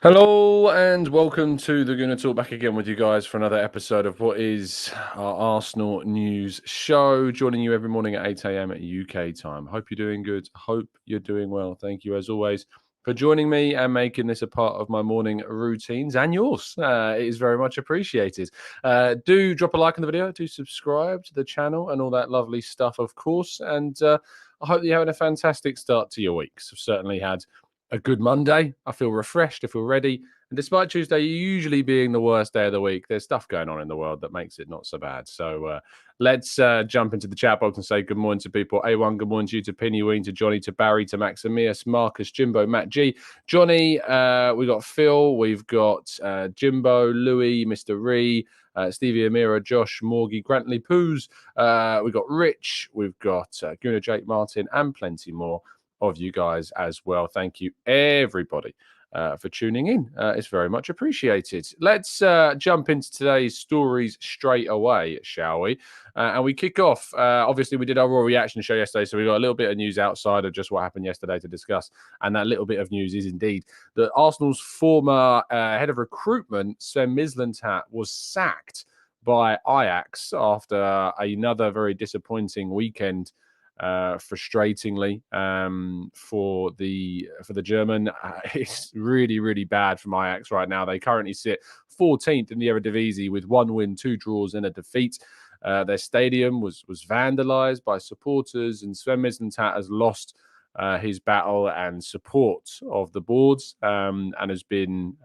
Hello and welcome to the Gooner Talk, back again with you guys for another episode of what is our Arsenal news show. Joining you every morning at 8 a.m. at UK time. Hope you're doing good. Hope you're doing well. Thank you as always for joining me and making this a part of my morning routines and yours. It is very much appreciated. Do drop a like on the video. Do subscribe to the channel and all that lovely stuff, of course. And I hope that you're having a fantastic start to your weeks. I've certainly had a good Monday. I feel refreshed. I feel ready. And despite Tuesday usually being the worst day of the week, there's stuff going on in the world that makes it not so bad. So let's jump into the chat box and say good morning to people. A1, good morning to you, to Penny Ween, to Johnny, to Barry, to Maximius, Marcus, Jimbo, Matt G. Johnny, we've got Phil, we've got Jimbo, Louis, Mr. Ree, Stevie Amira, Josh, Morgie, Grantley, Poos. We've got Rich, we've got Gooner, Jake, Martin, and plenty more of you guys as well. Thank you, everybody, for tuning in. It's very much appreciated. Let's jump into today's stories straight away, shall we? And we kick off. Obviously, we did our Raw reaction show yesterday, so we got a little bit of news outside of just what happened yesterday to discuss. And that little bit of news is indeed that Arsenal's former head of recruitment, Sven Mislintat, was sacked by Ajax after another very disappointing weekend. Frustratingly, for the German. It's really bad for Ajax right now. They currently sit 14th in the Eredivisie with 1 win, 2 draws, and a defeat. Their stadium was vandalised by supporters, and Sven Mislintat has lost his battle and support of the boards, and has been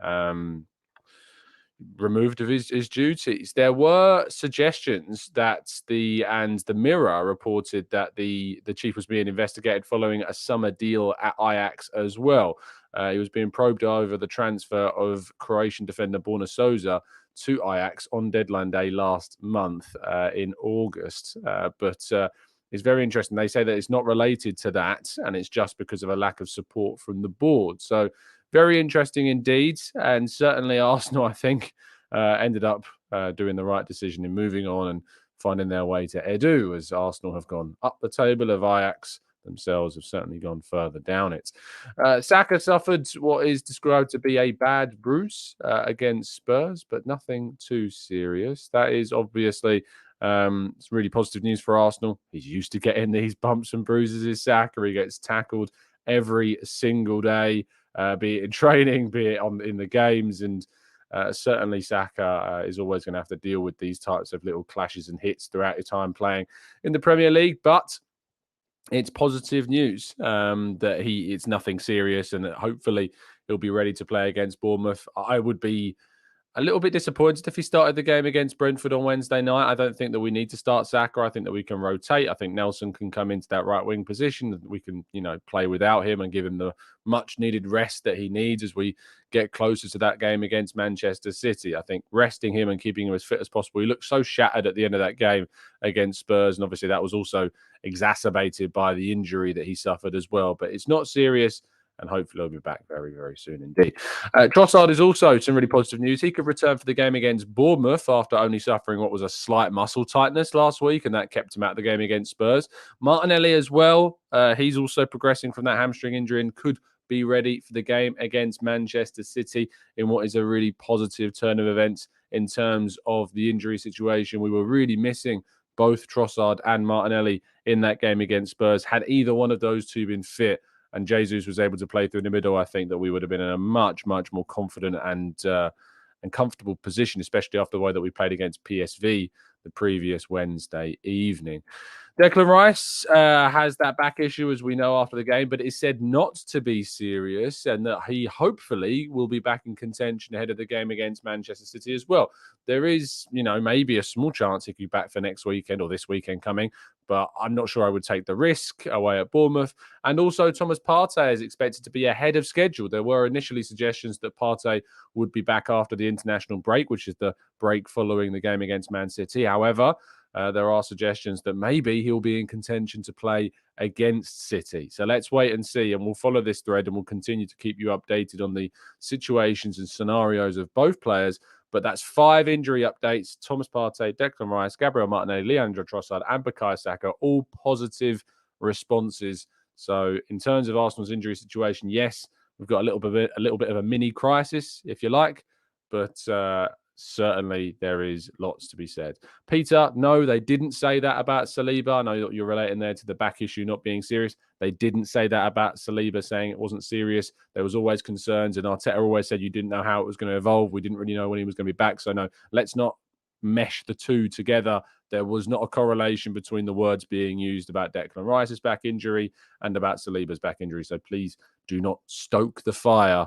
removed of his duties. There were suggestions that the Mirror reported that the chief was being investigated following a summer deal at Ajax as well. He was being probed over the transfer of Croatian defender Borna Sosa to Ajax on deadline day last month in August. But it's very interesting. They say that it's not related to that, and it's just because of a lack of support from the board. So very interesting indeed. And certainly Arsenal, I think, ended up doing the right decision in moving on and finding their way to Edu, as Arsenal have gone up the table of Ajax themselves, have certainly gone further down it. Saka suffered what is described to be a bad bruise against Spurs, but nothing too serious. That is obviously it's really positive news for Arsenal. He's used to getting these bumps and bruises, is Saka. He gets tackled every single day, be it in training, be it in the games. And certainly Saka is always going to have to deal with these types of little clashes and hits throughout his time playing in the Premier League. But it's positive news that it's nothing serious, and that hopefully he'll be ready to play against Bournemouth. I would be a little bit disappointed if he started the game against Brentford on Wednesday night. I don't think that we need to start Saka. I think that we can rotate. I think Nelson can come into that right wing position. We can, play without him and give him the much needed rest that he needs as we get closer to that game against Manchester City. I think resting him and keeping him as fit as possible. He looked so shattered at the end of that game against Spurs, and obviously that was also exacerbated by the injury that he suffered as well. But it's not serious, and hopefully he'll be back very soon indeed. Trossard is also some really positive news. He could return for the game against Bournemouth after only suffering what was a slight muscle tightness last week, and that kept him out of the game against Spurs. Martinelli as well. He's also progressing from that hamstring injury and could be ready for the game against Manchester City in what is a really positive turn of events in terms of the injury situation. We were really missing both Trossard and Martinelli in that game against Spurs. Had either one of those two been fit and Jesus was able to play through the middle, I think that we would have been in a much more confident and comfortable position, especially after the way that we played against PSV the previous Wednesday evening. Declan Rice has that back issue, as we know, after the game, but it's said not to be serious and that he hopefully will be back in contention ahead of the game against Manchester City as well. There is, maybe a small chance he could be back for next weekend or this weekend coming, but I'm not sure I would take the risk away at Bournemouth. And also Thomas Partey is expected to be ahead of schedule. There were initially suggestions that Partey would be back after the international break, which is the break following the game against Man City. However, there are suggestions that maybe he'll be in contention to play against City. So let's wait and see, and we'll follow this thread and we'll continue to keep you updated on the situations and scenarios of both players. But that's 5 injury updates: Thomas Partey, Declan Rice, Gabriel Martinelli, Leandro Trossard, and Bukayo Saka, all positive responses. So in terms of Arsenal's injury situation, yes, We've got a little bit of a mini crisis, if you like, but certainly there is lots to be said. Peter, no, they didn't say that about Saliba. I know you're relating there to the back issue not being serious. They didn't say that about Saliba, saying it wasn't serious. There was always concerns, and Arteta always said you didn't know how it was going to evolve. We didn't really know when he was going to be back. So no, let's not mesh the two together. There was not a correlation between the words being used about Declan Rice's back injury and about Saliba's back injury. So please do not stoke the fire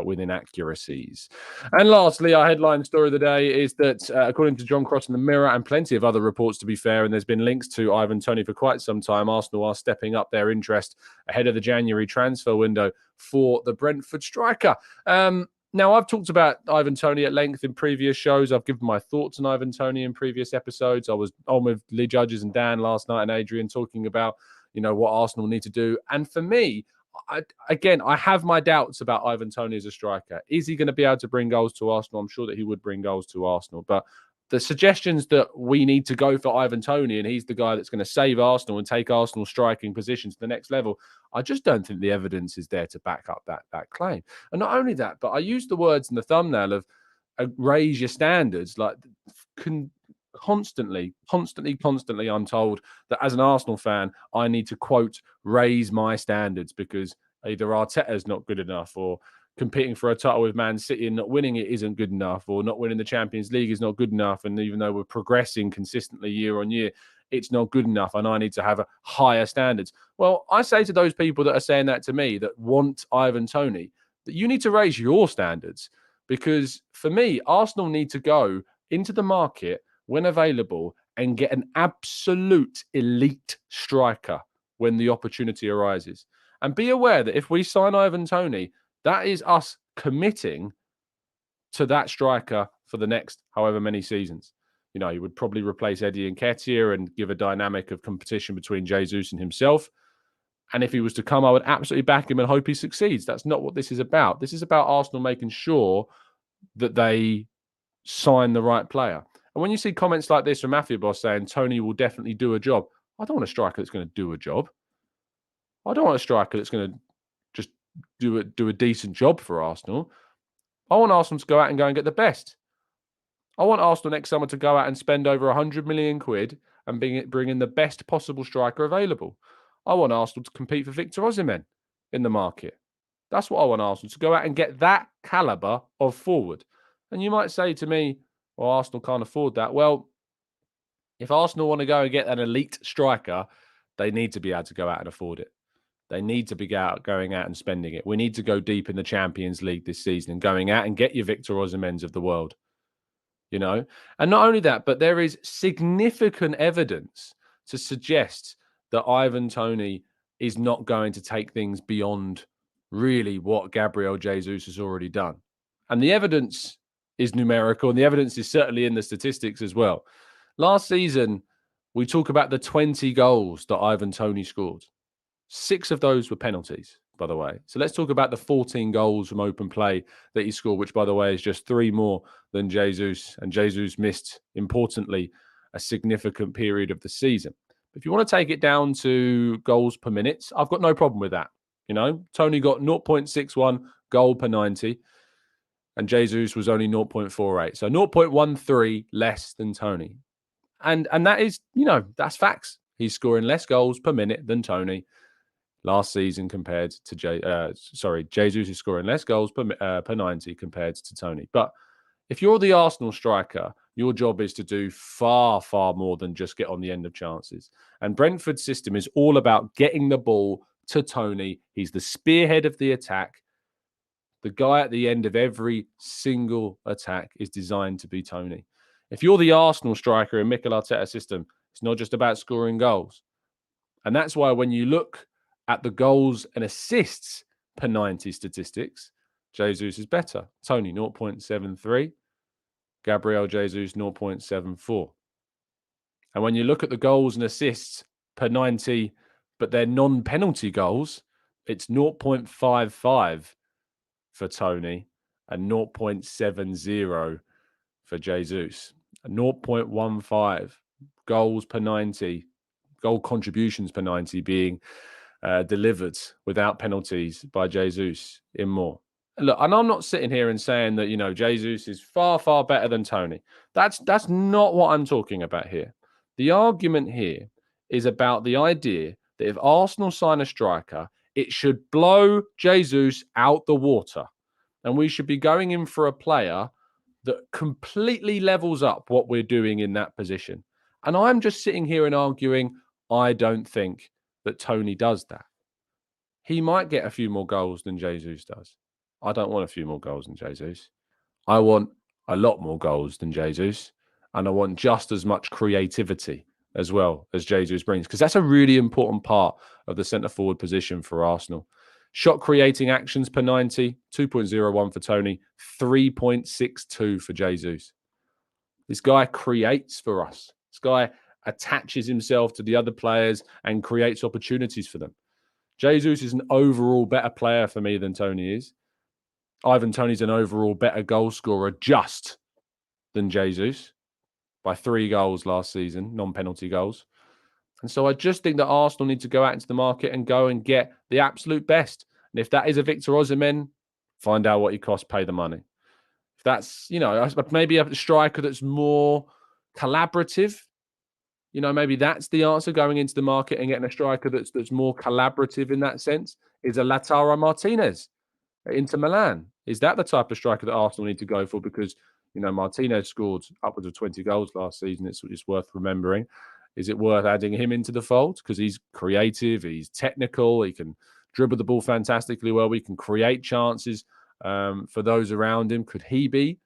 with inaccuracies. And lastly, our headline story of the day is that, according to John Cross in the Mirror and plenty of other reports, to be fair, and there's been links to Ivan Toney for quite some time, Arsenal are stepping up their interest ahead of the January transfer window for the Brentford striker. Now, I've talked about Ivan Toney at length in previous shows. I've given my thoughts on Ivan Toney in previous episodes. I was on with Lee Judges and Dan last night and Adrian talking about, what Arsenal need to do. And for me, I have my doubts about Ivan Toney as a striker. Is he going to be able to bring goals to Arsenal? I'm sure that he would bring goals to Arsenal. But the suggestions that we need to go for Ivan Toney and he's the guy that's going to save Arsenal and take Arsenal striking position to the next level, I just don't think the evidence is there to back up that claim. And not only that, but I used the words in the thumbnail of raise your standards. Like, constantly, I'm told that as an Arsenal fan, I need to, quote, raise my standards because either Arteta's not good enough, or competing for a title with Man City and not winning it isn't good enough, or not winning the Champions League is not good enough. And even though we're progressing consistently year on year, it's not good enough and I need to have a higher standards. Well, I say to those people that are saying that to me, that want Ivan Toney, that you need to raise your standards, because for me, Arsenal need to go into the market when available and get an absolute elite striker when the opportunity arises. And be aware that if we sign Ivan Toney, that is us committing to that striker for the next however many seasons. He would probably replace Eddie Nketiah and give a dynamic of competition between Jesus and himself. And if he was to come, I would absolutely back him and hope he succeeds. That's not what this is about. This is about Arsenal making sure that they sign the right player. And when you see comments like this from Mafia Boss saying Toney will definitely do a job, I don't want a striker that's going to do a job. I don't want a striker that's going to just do a decent job for Arsenal. I want Arsenal to go out and get the best. I want Arsenal next summer to go out and spend over 100 million quid and bring in the best possible striker available. I want Arsenal to compete for Victor Osimhen in the market. That's what I want Arsenal to go out and get, that calibre of forward. And you might say to me, well, Arsenal can't afford that. Well, if Arsenal want to go and get an elite striker, they need to be able to go out and afford it. They need to be going out and spending it. We need to go deep in the Champions League this season and going out and get your Victor Osimhen's of the world. And not only that, but there is significant evidence to suggest that Ivan Toney is not going to take things beyond really what Gabriel Jesus has already done. And the evidence is numerical, and the evidence is certainly in the statistics as well. Last season, we talk about the 20 goals that Ivan Toney scored. 6 of those were penalties, by the way. So let's talk about the 14 goals from open play that he scored, which, by the way, is just 3 more than Jesus. And Jesus missed, importantly, a significant period of the season. If you want to take it down to goals per minute, I've got no problem with that. Toney got 0.61 goal per 90, and Jesus was only 0.48. So 0.13 less than Toney. And that is, that's facts. He's scoring less goals per minute than Toney last season compared to Jesus is scoring less goals per 90 compared to Toney. But if you're the Arsenal striker, your job is to do far, far more than just get on the end of chances. And Brentford's system is all about getting the ball to Toney. He's the spearhead of the attack. The guy at the end of every single attack is designed to be Toney. If you're the Arsenal striker in Mikel Arteta's system, it's not just about scoring goals. And that's why when you look at the goals and assists per 90 statistics, Jesus is better. Toney, 0.73. Gabriel Jesus, 0.74. And when you look at the goals and assists per 90, but they're non-penalty goals, it's 0.55 for Toney and 0.70 for Jesus. 0.15 goals per 90, goal contributions per 90 being delivered without penalties by Jesus in more. Look, and I'm not sitting here and saying that, Jesus is far, far better than Toney. That's not what I'm talking about here. The argument here is about the idea that if Arsenal sign a striker, it should blow Jesus out the water. And we should be going in for a player that completely levels up what we're doing in that position. And I'm just sitting here and arguing, I don't think that Toney does that. He might get a few more goals than Jesus does. I don't want a few more goals than Jesus. I want a lot more goals than Jesus. And I want just as much creativity as well as Jesus brings, because that's a really important part of the centre forward position for Arsenal. Shot creating actions per 90, 2.01 for Toney, 3.62 for Jesus. This guy creates for us. This guy attaches himself to the other players and creates opportunities for them. Jesus is an overall better player for me than Toney is. Ivan Toney's an overall better goal scorer just than Jesus by 3 goals last season, non-penalty goals. And so I just think that Arsenal need to go out into the market and go and get the absolute best. And if that is a Victor Osimhen, find out what he costs, pay the money. If that's, maybe a striker that's more collaborative, maybe that's the answer, going into the market and getting a striker that's more collaborative in that sense, is a Lautaro Martinez at Inter Milan. Is that the type of striker that Arsenal need to go for? Because, Martinez scored upwards of 20 goals last season. It's worth remembering. Is it worth adding him into the fold? Because he's creative, he's technical, he can dribble the ball fantastically well, he can create chances for those around him. Could he be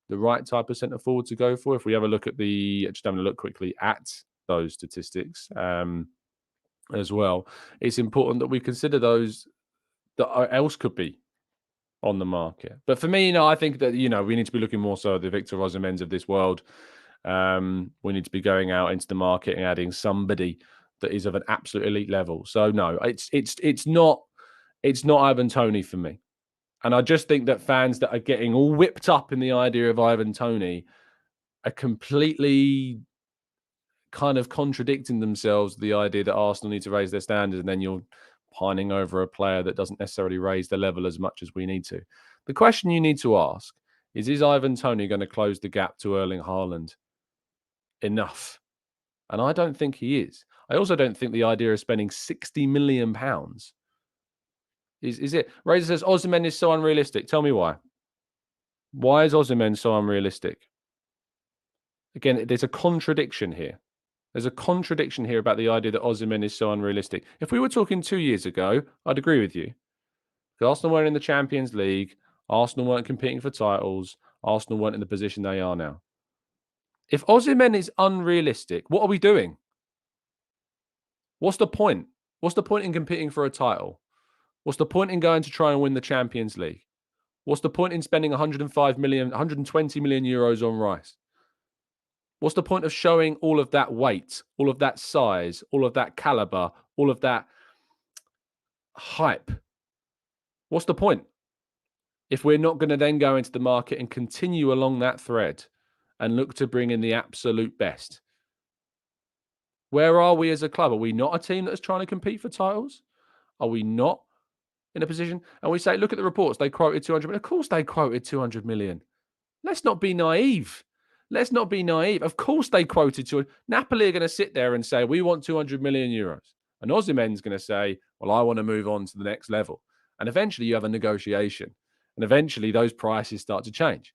the right type of centre forward to go for? If we have a look at just having a look quickly at those statistics as well, it's important that we consider those that else could be on the market. But for me, I think that, we need to be looking more so at the Victor Osimhen's of this world. We need to be going out into the market and adding somebody that is of an absolute elite level. So no, it's not Ivan Toney for me. And I just think that fans that are getting all whipped up in the idea of Ivan Toney are completely kind of contradicting themselves, the idea that Arsenal need to raise their standards, and then you're pining over a player that doesn't necessarily raise the level as much as we need to. The question you need to ask is Ivan Toney going to close the gap to Erling Haaland enough? And I don't think he is. I also don't think the idea of spending £60 million is it. Razor says Osimhen is so unrealistic. Tell me why. Why is Osimhen so unrealistic? Again, there's a contradiction here. There's a contradiction here about the idea that Osimhen is so unrealistic. If we were talking 2 years ago, I'd agree with you. Arsenal weren't in the Champions League. Arsenal weren't competing for titles. Arsenal weren't in the position they are now. If Osimhen is unrealistic, what are we doing? What's the point? What's the point in competing for a title? What's the point in going to try and win the Champions League? What's the point in spending 120 million euros on Rice? What's the point of showing all of that weight, all of that size, all of that caliber, all of that hype? What's the point if we're not going to then go into the market and continue along that thread and look to bring in the absolute best? Where are we as a club? Are we not a team that is trying to compete for titles? Are we not in a position? And we say, look at the reports. They quoted 200 million. Of course they quoted 200 million. Let's not be naive. Let's not be naive. Of course they quoted 200. Napoli are going to sit there and say, we want 200 million euros. And Osimhen's going to say, well, I want to move on to the next level. And eventually you have a negotiation. And eventually those prices start to change.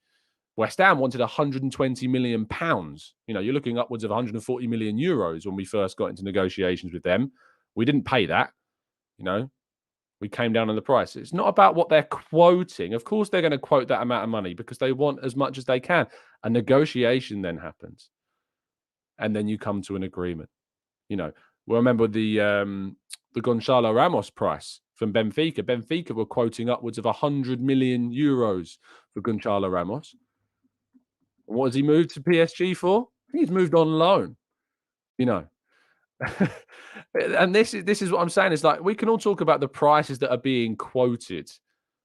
West Ham wanted 120 million pounds. You're looking upwards of 140 million euros when we first got into negotiations with them. We didn't pay that. We came down on the price. It's not about what they're quoting. Of course, they're going to quote that amount of money because they want as much as they can. A negotiation then happens. And then you come to an agreement. Remember the Gonçalo Ramos price from Benfica. Benfica were quoting upwards of 100 million euros for Gonçalo Ramos. And what has he moved to PSG for? He's moved on loan. And this is what I'm saying. It's like we can all talk about the prices that are being quoted.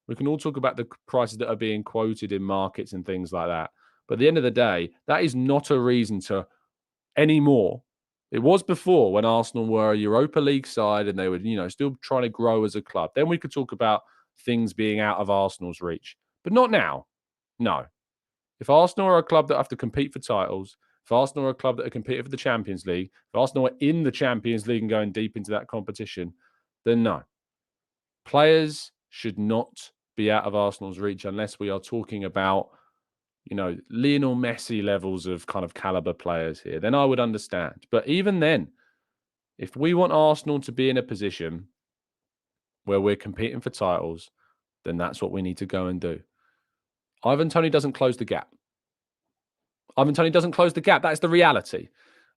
We can all talk about the prices that are being quoted in markets and things like that. But at the end of the day, that is not a reason to anymore It was before when Arsenal were a Europa League side and they were, still trying to grow as a club. Then we could talk about things being out of Arsenal's reach, but not now. No. If Arsenal are a club that have to compete for titles, if Arsenal are a club that are competing for the Champions League, if Arsenal are in the Champions League and going deep into that competition, then no. Players should not be out of Arsenal's reach unless we are talking about, Lionel Messi levels of kind of caliber players here. Then I would understand. But even then, if we want Arsenal to be in a position where we're competing for titles, then that's what we need to go and do. Ivan Toney doesn't close the gap. Ivan Toney doesn't close the gap. That's the reality.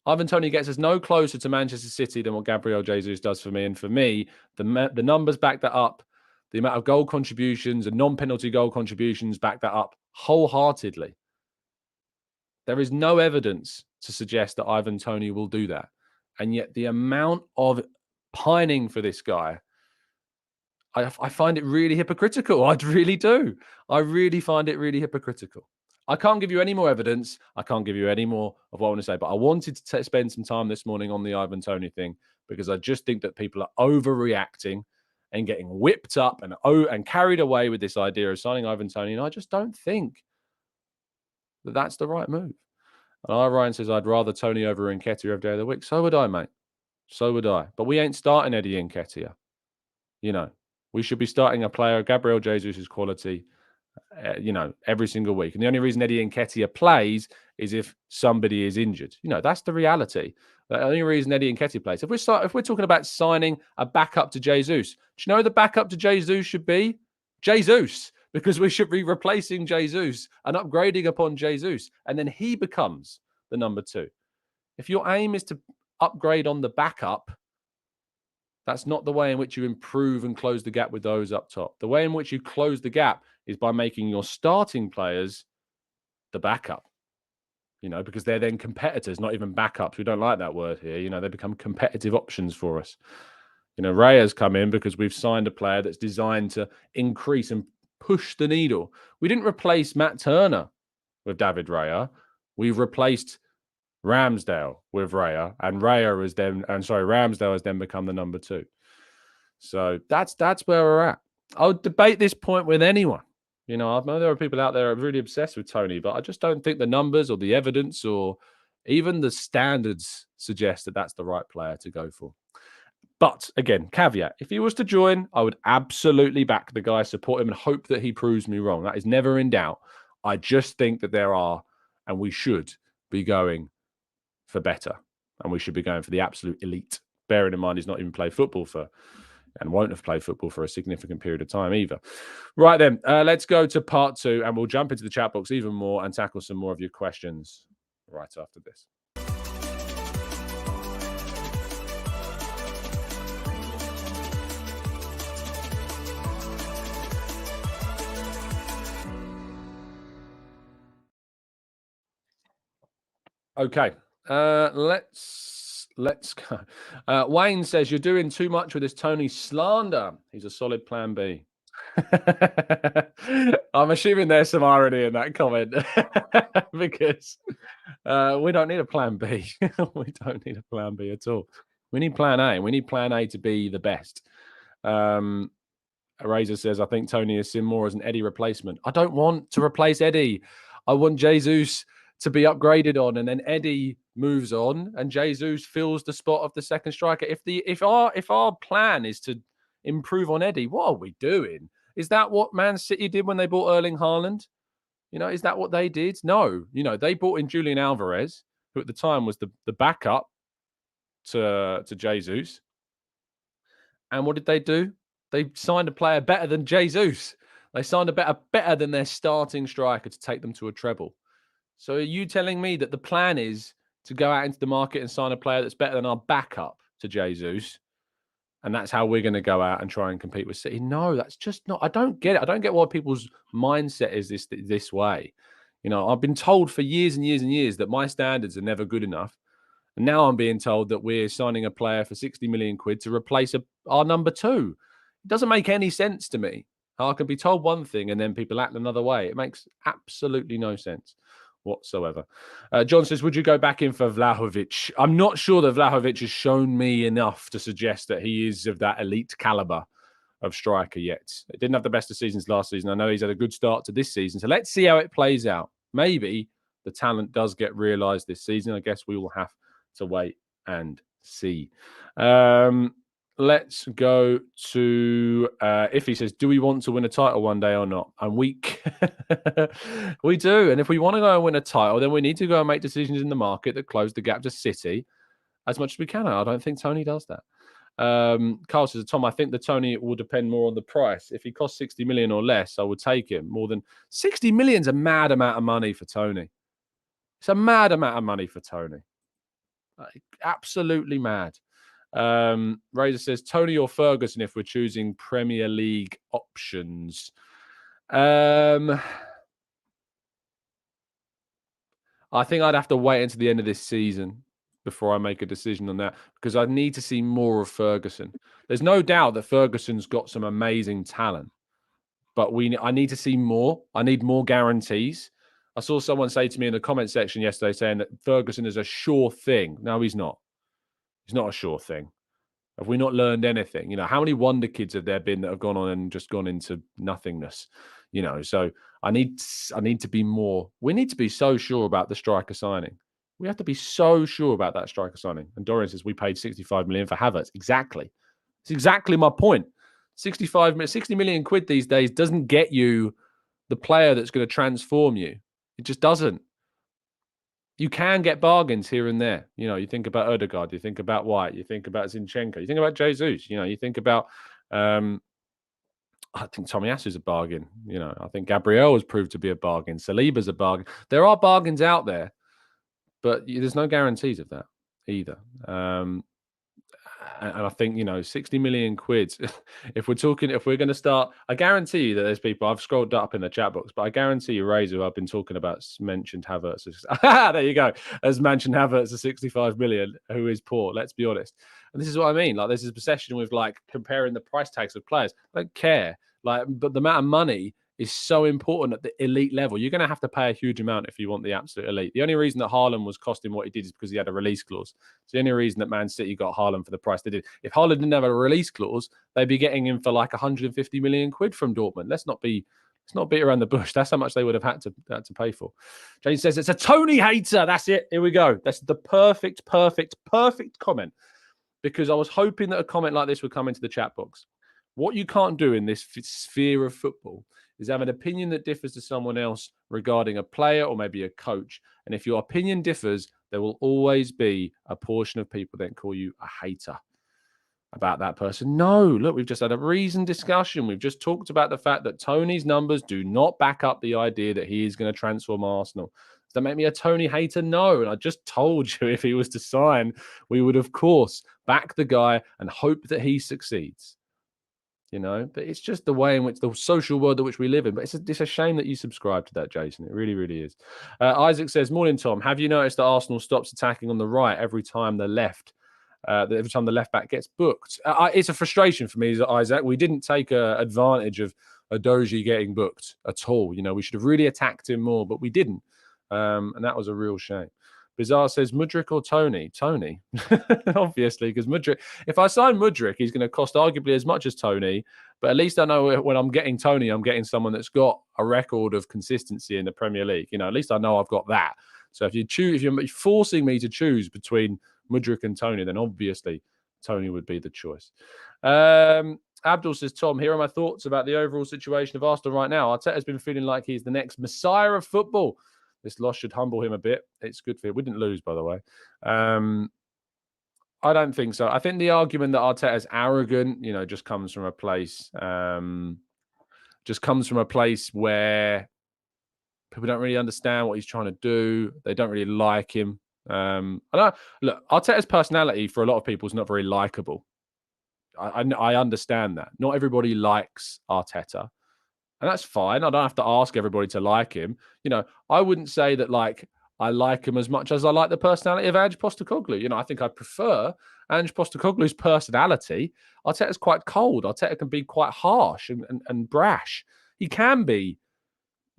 Ivan Toney gets us no closer to Manchester City than what Gabriel Jesus does for me. And for me, the numbers back that up. The amount of goal contributions and non-penalty goal contributions back that up wholeheartedly. There is no evidence to suggest that Ivan Toney will do that. And yet the amount of pining for this guy, I find it really hypocritical. I really do. I really find it really hypocritical. I can't give you any more evidence. I can't give you any more of what I want to say. But I wanted to spend some time this morning on the Ivan Toney thing because I just think that people are overreacting and getting whipped up and carried away with this idea of signing Ivan Toney. And I just don't think that that's the right move. And Ryan says, I'd rather Toney over Nketiah every day of the week. So would I, mate. So would I. But we ain't starting Eddie Nketiah. We should be starting a player, Gabriel Jesus' quality, every single week. And the only reason Eddie Nketiah plays is if somebody is injured. That's the reality. The only reason Eddie Nketiah plays. If we're talking about signing a backup to Jesus, do you know who the backup to Jesus should be? Jesus, because we should be replacing Jesus and upgrading upon Jesus, and then he becomes the number 2. If your aim is to upgrade on the backup, that's not the way in which you improve and close the gap with those up top. The way in which you close the gap is by making your starting players the backup, because they're then competitors, not even backups. We don't like that word here. They become competitive options for us. Raya's come in because we've signed a player that's designed to increase and push the needle. We didn't replace Matt Turner with David Raya. We've replaced Ramsdale with Raya, and Ramsdale has then become the number 2. So that's where we're at. I would debate this point with anyone. I know there are people out there who are really obsessed with Toney, but I just don't think the numbers or the evidence or even the standards suggest that that's the right player to go for. But again, caveat, if he was to join, I would absolutely back the guy, support him, and hope that he proves me wrong. That is never in doubt. I just think that there are, and we should be going for better, and we should be going for the absolute elite. Bearing in mind he's not even played football and won't have played football for a significant period of time either. Right then, let's go to part 2, and we'll jump into the chat box even more and tackle some more of your questions right after this. Okay. Let's go. Wayne says, you're doing too much with this Toney slander. He's a solid plan B. I'm assuming there's some irony in that comment because we don't need a plan B. We don't need a plan B at all. We need plan A. We need plan A to be the best. Razor says, I think Toney is seen more as an Eddie replacement. I don't want to replace Eddie. I want Jesus to be upgraded on, and then Eddie moves on, and Jesus fills the spot of the second striker. If our plan is to improve on Eddie, what are we doing? Is that what Man City did when they bought Erling Haaland? Is that what they did? No. They bought in Julian Alvarez, who at the time was the backup to Jesus. And what did they do? They signed a player better than Jesus. They signed a better than their starting striker to take them to a treble. So are you telling me that the plan is to go out into the market and sign a player that's better than our backup to Jesus, and that's how we're going to go out and try and compete with City? No, that's just not. I don't get it. I don't get why people's mindset is this way. I've been told for years and years and years that my standards are never good enough. And now I'm being told that we're signing a player for 60 million quid to replace our number 2. It doesn't make any sense to me how I can be told one thing and then people act another way. It makes absolutely no sense. whatsoever. John says, would you go back in for Vlahovic? I'm not sure that Vlahovic has shown me enough to suggest that he is of that elite caliber of striker yet. It didn't have the best of seasons last season. I know he's had a good start to this season. So let's see how it plays out. Maybe the talent does get realised this season. I guess we will have to wait and see. Let's go to if he says, do we want to win a title one day or not? I'm weak. We do. And if we want to go and win a title, then we need to go and make decisions in the market that close the gap to City as much as we can. I don't think Toney does that. Carl says, Tom, I think the Toney will depend more on the price. If he costs 60 million or less, I would take him. More than 60 million is a mad amount of money for Toney. It's a mad amount of money for Toney. Like, absolutely mad. Razor says, Toney or Ferguson if we're choosing Premier League options. I think I'd have to wait until the end of this season before I make a decision on that, because I need to see more of Ferguson. There's no doubt that Ferguson's got some amazing talent, but I need to see more. I need more guarantees. I saw someone say to me in the comment section yesterday saying that Ferguson is a sure thing. No, he's not. He's not a sure thing. Have we not learned anything? How many wonder kids have there been that have gone on and just gone into nothingness? So I need to be more. We need to be so sure about the striker signing. We have to be so sure about that striker signing. And Dorian says we paid 65 million for Havertz. Exactly. It's exactly my point. 60 million quid these days doesn't get you the player that's going to transform you. It just doesn't. You can get bargains here and there. You think about Odegaard, you think about White, you think about Zinchenko, you think about Jesus, you think about, I think Tomiyasu's a bargain. I think Gabriel has proved to be a bargain. Saliba's a bargain. There are bargains out there, but there's no guarantees of that either. And I think, 60 million quid, if we're going to start, I guarantee you that there's people, I've scrolled up in the chat box, but I guarantee you, Razor, who I've been talking about, mentioned Havertz. There you go. Has mentioned Havertz at 65 million, who is poor, let's be honest. And this is what I mean. Like, there's this obsession with, comparing the price tags of players. I don't care. But the amount of money is so important at the elite level. You're going to have to pay a huge amount if you want the absolute elite. The only reason that Haaland was costing what he did is because he had a release clause. It's the only reason that Man City got Haaland for the price they did. If Haaland didn't have a release clause, they'd be getting him for 150 million quid from Dortmund. Let's not beat around the bush. That's how much they would have had to pay for. James says, it's a Toney hater. That's it. Here we go. That's the perfect comment, because I was hoping that a comment like this would come into the chat box. What you can't do in this sphere of football is have an opinion that differs to someone else regarding a player or maybe a coach. And if your opinion differs, there will always be a portion of people that call you a hater about that person. No, look, we've just had a reasoned discussion. We've just talked about the fact that Toney's numbers do not back up the idea that he is going to transform Arsenal. Does that make me a Toney hater? No. And I just told you, if he was to sign, we would, of course, back the guy and hope that he succeeds. But it's just the way in which the social world in which we live in. But it's a shame that you subscribe to that, Jason. It really, really is. Isaac says, morning, Tom. Have you noticed that Arsenal stops attacking on the right every time the left back gets booked? It's a frustration for me, Isaac. We didn't take advantage of Adoji getting booked at all. We should have really attacked him more, but we didn't. And that was a real shame. Bizarre says, Mudryk or Toney? Toney, obviously, because Mudryk, if I sign Mudryk, he's going to cost arguably as much as Toney. But at least I know when I'm getting Toney, I'm getting someone that's got a record of consistency in the Premier League. At least I know I've got that. So if you're forcing me to choose between Mudryk and Toney, then obviously Toney would be the choice. Abdul says, Tom, here are my thoughts about the overall situation of Arsenal right now. Arteta's been feeling like he's the next messiah of football. This loss should humble him a bit. It's good for him. We didn't lose, by the way. I don't think so. I think the argument that Arteta's arrogant, just comes from a place, where people don't really understand what he's trying to do. They don't really like him. Look, Arteta's personality for a lot of people is not very likable. I understand that. Not everybody likes Arteta. And that's fine. I don't have to ask everybody to like him. I wouldn't say that I like him as much as I like the personality of Ange Postecoglou. I think I prefer Ange Postecoglou's personality. Arteta's quite cold. Arteta can be quite harsh and brash. He can be,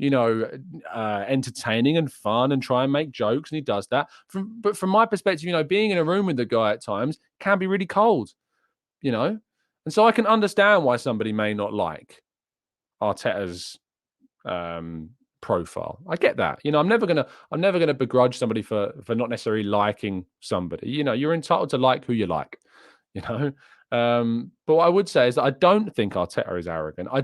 entertaining and fun and try and make jokes, and he does that. But from my perspective, being in a room with the guy at times can be really cold, and so I can understand why somebody may not like Arteta's profile. I get that. I'm never gonna begrudge somebody for not necessarily liking somebody. You're entitled to like who you like. But what I would say is that I don't think Arteta is arrogant. I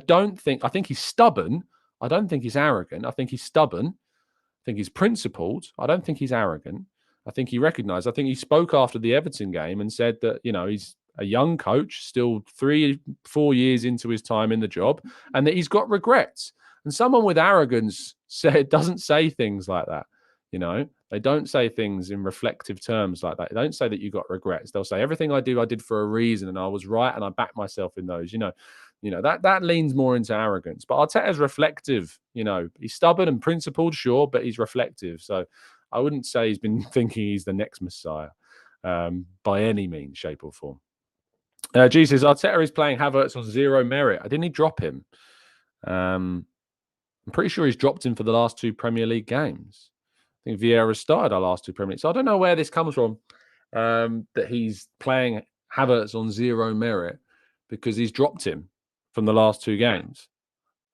think he's stubborn. I don't think he's arrogant. I think he's stubborn. I think he's principled. I don't think he's arrogant. I think he recognised. I think he spoke after the Everton game and said that, he's a young coach, still 3-4 years into his time in the job, and that he's got regrets. And someone with arrogance doesn't say things like that. They don't say things in reflective terms like that. They don't say that you got regrets. They'll say everything I did for a reason, and I was right, and I backed myself in those. That leans more into arrogance. But Arteta's reflective. He's stubborn and principled, sure, but he's reflective. So I wouldn't say he's been thinking he's the next Messiah by any means, shape, or form. Jesus, Arteta is playing Havertz on zero merit. Didn't he drop him? I'm pretty sure he's dropped him for the last 2 Premier League games. I think Vieira started our last 2 Premier League. So I don't know where this comes from, that he's playing Havertz on zero merit because he's dropped him from the last 2 games.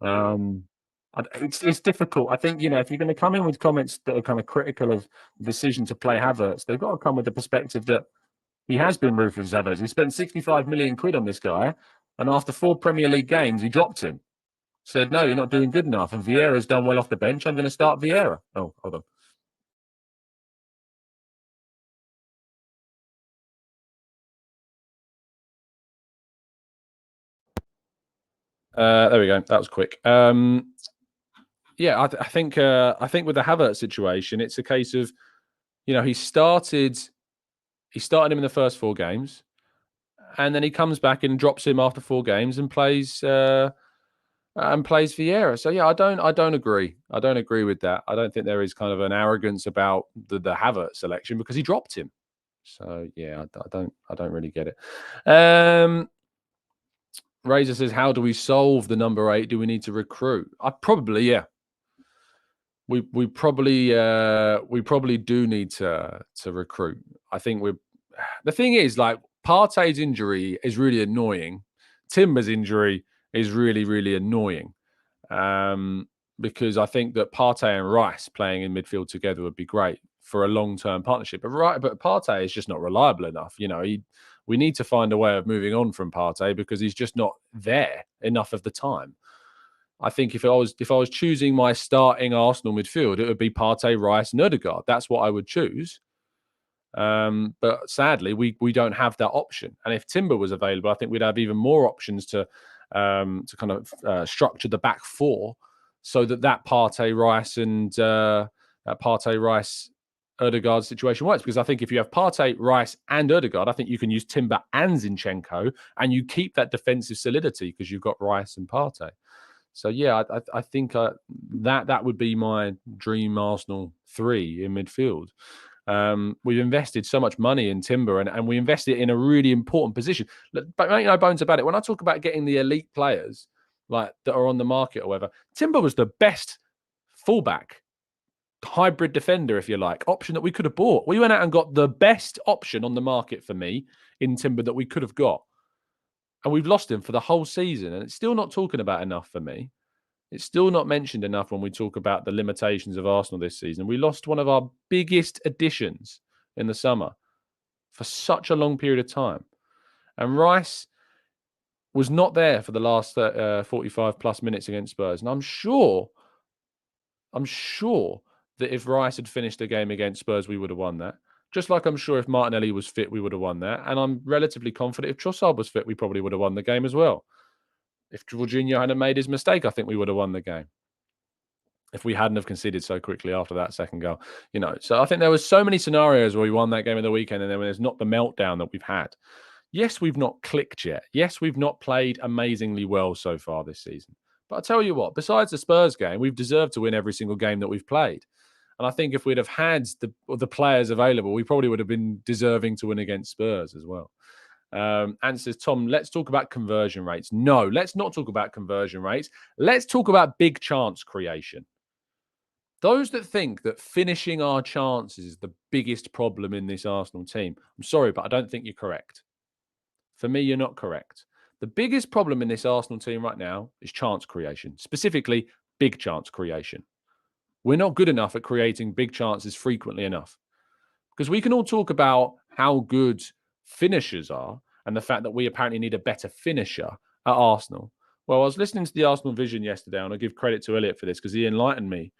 It's difficult. I think, if you're going to come in with comments that are kind of critical of the decision to play Havertz, they've got to come with the perspective that he has been ruthless. Havertz. He spent 65 million quid on this guy, and after 4 Premier League games, he dropped him. Said, no, you're not doing good enough. And Vieira's done well off the bench. I'm going to start Vieira. Oh, hold on. There we go. That was quick. Yeah, I think with the Havertz situation, it's a case of, he started him in the first 4 games, and then he comes back and drops him after 4 games and plays Vieira. So yeah, I don't agree. I don't agree with that. I don't think there is kind of an arrogance about the Havertz selection because he dropped him. So yeah, I don't really get it. Razor says, how do we solve the number 8? Do we need to recruit? Yeah. We probably do need to recruit. I think the thing is, like, Partey's injury is really annoying. Timber's injury is really, really annoying. Because I think that Partey and Rice playing in midfield together would be great for a long-term partnership. But Partey is just not reliable enough. We need to find a way of moving on from Partey because he's just not there enough of the time. I think if I was choosing my starting Arsenal midfield, it would be Partey, Rice, and Ødegaard. That's what I would choose. But sadly, we don't have that option. And if Timber was available, I think we'd have even more options to kind of structure the back 4 so that Partey, Rice, and Ødegaard situation works. Because I think if you have Partey, Rice, and Ødegaard, I think you can use Timber and Zinchenko, and you keep that defensive solidity because you've got Rice and Partey. So yeah, I think that would be my dream Arsenal 3 in midfield. We've invested so much money in Timber, and we invested in a really important position. But make no bones about it. When I talk about getting the elite players like that are on the market or whatever, Timber was the best fullback, hybrid defender, if you like, option that we could have bought. We went out and got the best option on the market for me in Timber that we could have got. And we've lost him for the whole season. And it's still not talking about enough for me. It's still not mentioned enough when we talk about the limitations of Arsenal this season. We lost one of our biggest additions in the summer for such a long period of time. And Rice was not there for the last 45 plus minutes against Spurs. And I'm sure that if Rice had finished the game against Spurs, we would have won that. Just like I'm sure if Martinelli was fit, we would have won that. And I'm relatively confident if Trossard was fit, we probably would have won the game as well. If Jorginho hadn't made his mistake, I think we would have won the game. If we hadn't have conceded so quickly after that second goal. So I think there was so many scenarios where we won that game in the weekend, and then there's not the meltdown that we've had. Yes, we've not clicked yet. Yes, we've not played amazingly well so far this season. But I tell you what, besides the Spurs game, we've deserved to win every single game that we've played. And I think if we'd have had the players available, we probably would have been deserving to win against Spurs as well. And says, Tom, let's talk about conversion rates. No, let's not talk about conversion rates. Let's talk about big chance creation. Those that think that finishing our chances is the biggest problem in this Arsenal team, I'm sorry, but I don't think you're correct. For me, you're not correct. The biggest problem in this Arsenal team right now is chance creation, specifically big chance creation. We're not good enough at creating big chances frequently enough. Because we can all talk about how good finishers are and the fact that we apparently need a better finisher at Arsenal. Well, I was listening to the Arsenal Vision yesterday, and I give credit to Elliot for this because he enlightened me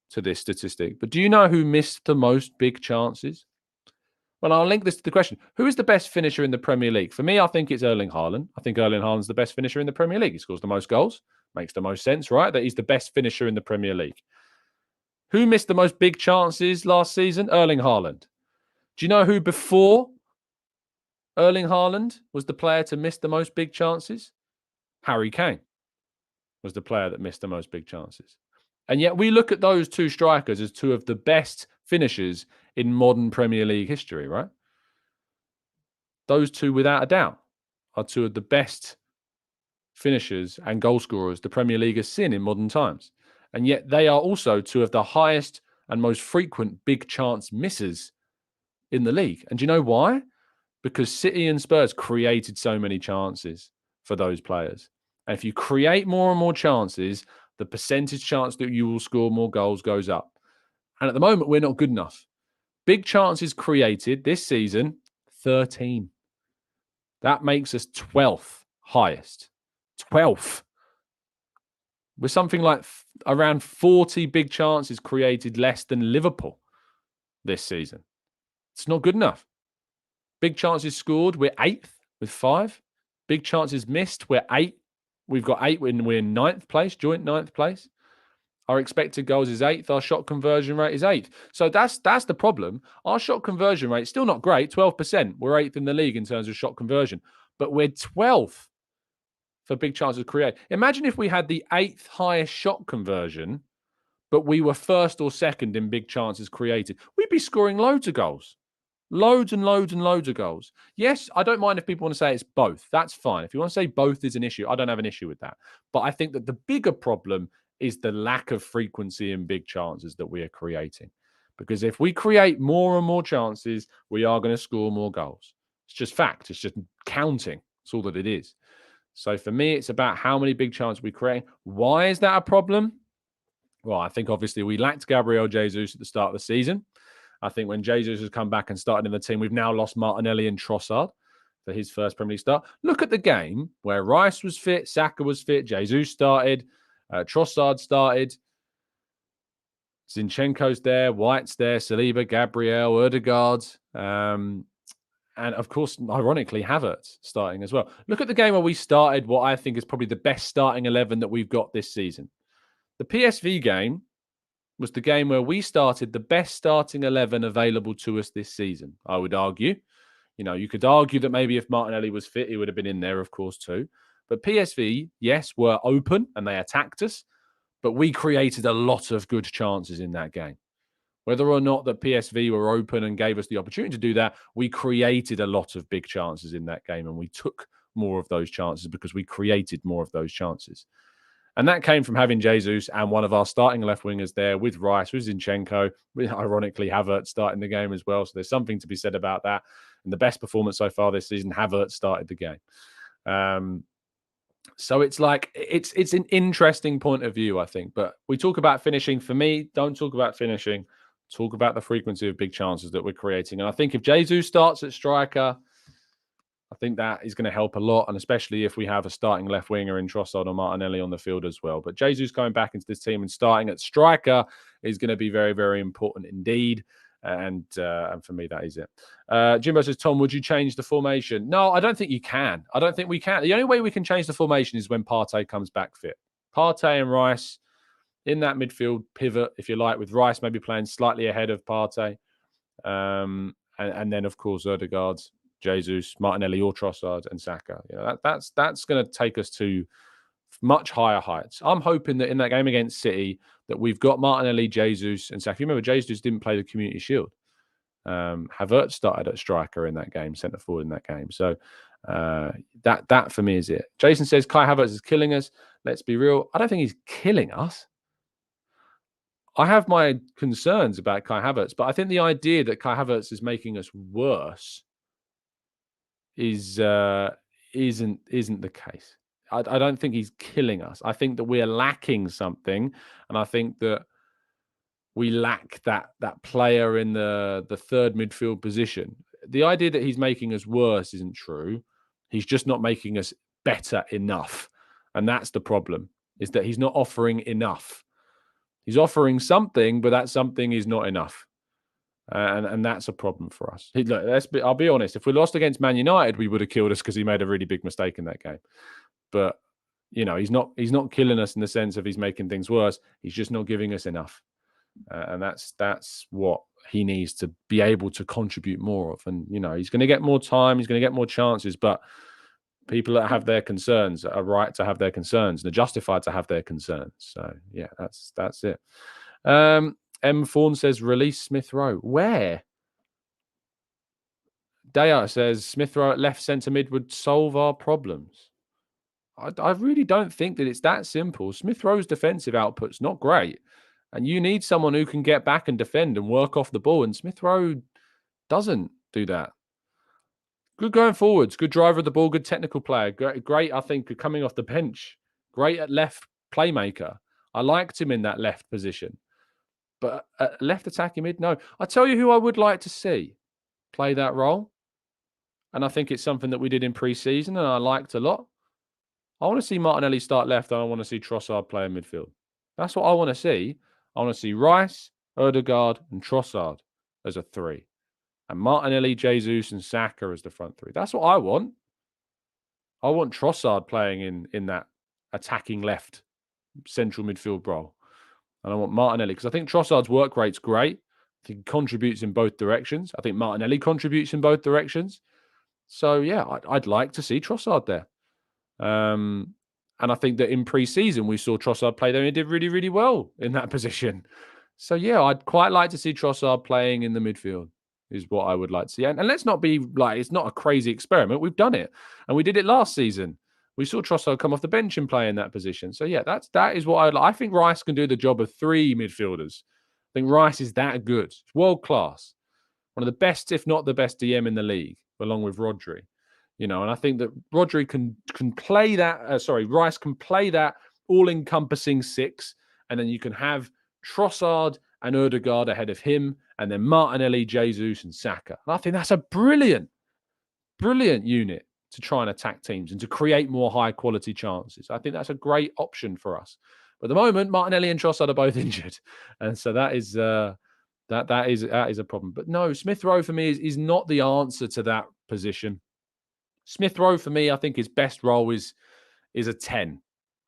to this statistic. But do you know who missed the most big chances? Well, I'll link this to the question. Who is the best finisher in the Premier League? For me, I think it's Erling Haaland. I think Erling Haaland's the best finisher in the Premier League. He scores the most goals. Makes the most sense, right? That he's the best finisher in the Premier League. Who missed the most big chances last season? Erling Haaland. Do you know who before Erling Haaland was the player to miss the most big chances? Harry Kane was the player that missed the most big chances. And yet we look at those two strikers as two of the best finishers in modern Premier League history, right? Those two, without a doubt, are two of the best finishers and goal scorers the Premier League has seen in modern times. And yet they are also two of the highest and most frequent big chance missers in the league. And do you know why? Because City and Spurs created so many chances for those players. And if you create more and more chances, the percentage chance that you will score more goals goes up. And at the moment, we're not good enough. Big chances created this season, 13. That makes us 12th highest. 12th. We're something like around 40 big chances created less than Liverpool this season. It's not good enough. Big chances scored, we're 8th with 5. Big chances missed, we're 8. We've got 8 when we're in 9th place, joint 9th place. Our expected goals is 8th. Our shot conversion rate is 8th. So that's the problem. Our shot conversion rate is still not great, 12%. We're 8th in the league in terms of shot conversion. But we're 12th for big chances created. Imagine if we had the 8th highest shot conversion, but we were 1st or 2nd in big chances created. We'd be scoring loads of goals. Loads and loads and loads of goals. Yes, I don't mind if people want to say it's both. That's fine. If you want to say both is an issue, I don't have an issue with that. But I think that the bigger problem is the lack of frequency in big chances that we are creating. Because if we create more and more chances, we are going to score more goals. It's just fact. It's just counting. That's all that it is. So for me, it's about how many big chances we create. Why is that a problem? Well, I think obviously we lacked Gabriel Jesus at the start of the season. I think when Jesus has come back and started in the team, we've now lost Martinelli and Trossard for his first Premier League start. Look at the game where Rice was fit, Saka was fit, Jesus started, Trossard started, Zinchenko's there, White's there, Saliba, Gabriel, Odegaard, and of course, ironically, Havertz starting as well. Look at the game where we started what I think is probably the best starting 11 that we've got this season. The PSV game was the game where we started the best starting 11 available to us this season, I would argue. You know, you could argue that maybe if Martinelli was fit, he would have been in there, of course, too. But PSV, yes, were open and they attacked us, but we created a lot of good chances in that game. Whether or not that PSV were open and gave us the opportunity to do that, we created a lot of big chances in that game and we took more of those chances because we created more of those chances. And that came from having Jesus and one of our starting left wingers there with Rice, with Zinchenko, with ironically Havertz starting the game as well. So there's something to be said about that. And the best performance so far this season, Havertz started the game. So it's like, it's an interesting point of view, I think. But we talk about finishing. For me, don't talk about finishing. Talk about the frequency of big chances that we're creating. And I think if Jesus starts at striker, I think that is going to help a lot, and especially if we have a starting left winger in Trossard or Martinelli on the field as well. But Jesus coming back into this team and starting at striker is going to be very, very important indeed. And for me, that is it. Jimbo says, Tom, would you change the formation? No, I don't think you can. I don't think we can. The only way we can change the formation is when Partey comes back fit. Partey and Rice in that midfield pivot, if you like, with Rice maybe playing slightly ahead of Partey. And then, of course, Odegaard, Jesus, Martinelli or Trossard and Saka. You know, that's going to take us to much higher heights. I'm hoping that in that game against City that we've got Martinelli, Jesus and Saka. You remember, Jesus didn't play the Community Shield. Havertz started at striker in that game, centre forward in that game. So that for me is it. Jason says Kai Havertz is killing us. Let's be real. I don't think he's killing us. I have my concerns about Kai Havertz, but I think the idea that Kai Havertz is making us worse isn't the case. I don't think he's killing us. I think that we're lacking something, and I think that we lack that player in the third midfield position. The idea that he's making us worse isn't true. He's just not making us better enough, and that's the problem. Is that he's not offering enough. He's offering something, but that something is not enough. And that's a problem for us. Look, I'll be honest. If we lost against Man United, we would have killed us because he made a really big mistake in that game. But he's not killing us in the sense of he's making things worse. He's just not giving us enough, and that's what he needs to be able to contribute more of. And he's going to get more time. He's going to get more chances. But people that have their concerns are right to have their concerns. They're justified to have their concerns. So yeah, that's it. M. Fawn says, release Smith Rowe. Where? Daya says, Smith Rowe at left centre mid would solve our problems. I really don't think that it's that simple. Smith Rowe's defensive output's not great. And you need someone who can get back and defend and work off the ball. And Smith Rowe doesn't do that. Good going forwards. Good driver of the ball. Good technical player. Great, I think, coming off the bench. Great at left playmaker. I liked him in that left position. But left attacking mid, no. I tell you who I would like to see play that role. And I think it's something that we did in pre-season and I liked a lot. I want to see Martinelli start left and I want to see Trossard play in midfield. That's what I want to see. I want to see Rice, Odegaard and Trossard as a three. And Martinelli, Jesus and Saka as the front three. That's what I want. I want Trossard playing in that attacking left central midfield role. And I want Martinelli because I think Trossard's work rate's great. I think he contributes in both directions. I think Martinelli contributes in both directions. So, yeah, I'd like to see Trossard there. And I think that in pre-season, we saw Trossard play there and he did really, really well in that position. So, yeah, I'd quite like to see Trossard playing in the midfield is what I would like to see. And let's not be like, it's not a crazy experiment. We've done it. And we did it last season. We saw Trossard come off the bench and play in that position. So, yeah, that is what I'd like. I think Rice can do the job of three midfielders. I think Rice is that good. It's world class. One of the best, if not the best DM in the league, along with Rodri. And I think that Rodri can play that, Rice can play that all-encompassing six, and then you can have Trossard and Odegaard ahead of him, and then Martinelli, Jesus, and Saka. And I think that's a brilliant unit to try and attack teams and to create more high-quality chances. I think that's a great option for us. But at the moment, Martinelli and Trossard are both injured, and so that is that is a problem. But no, Smith Rowe for me is not the answer to that position. Smith Rowe for me, I think his best role is a 10.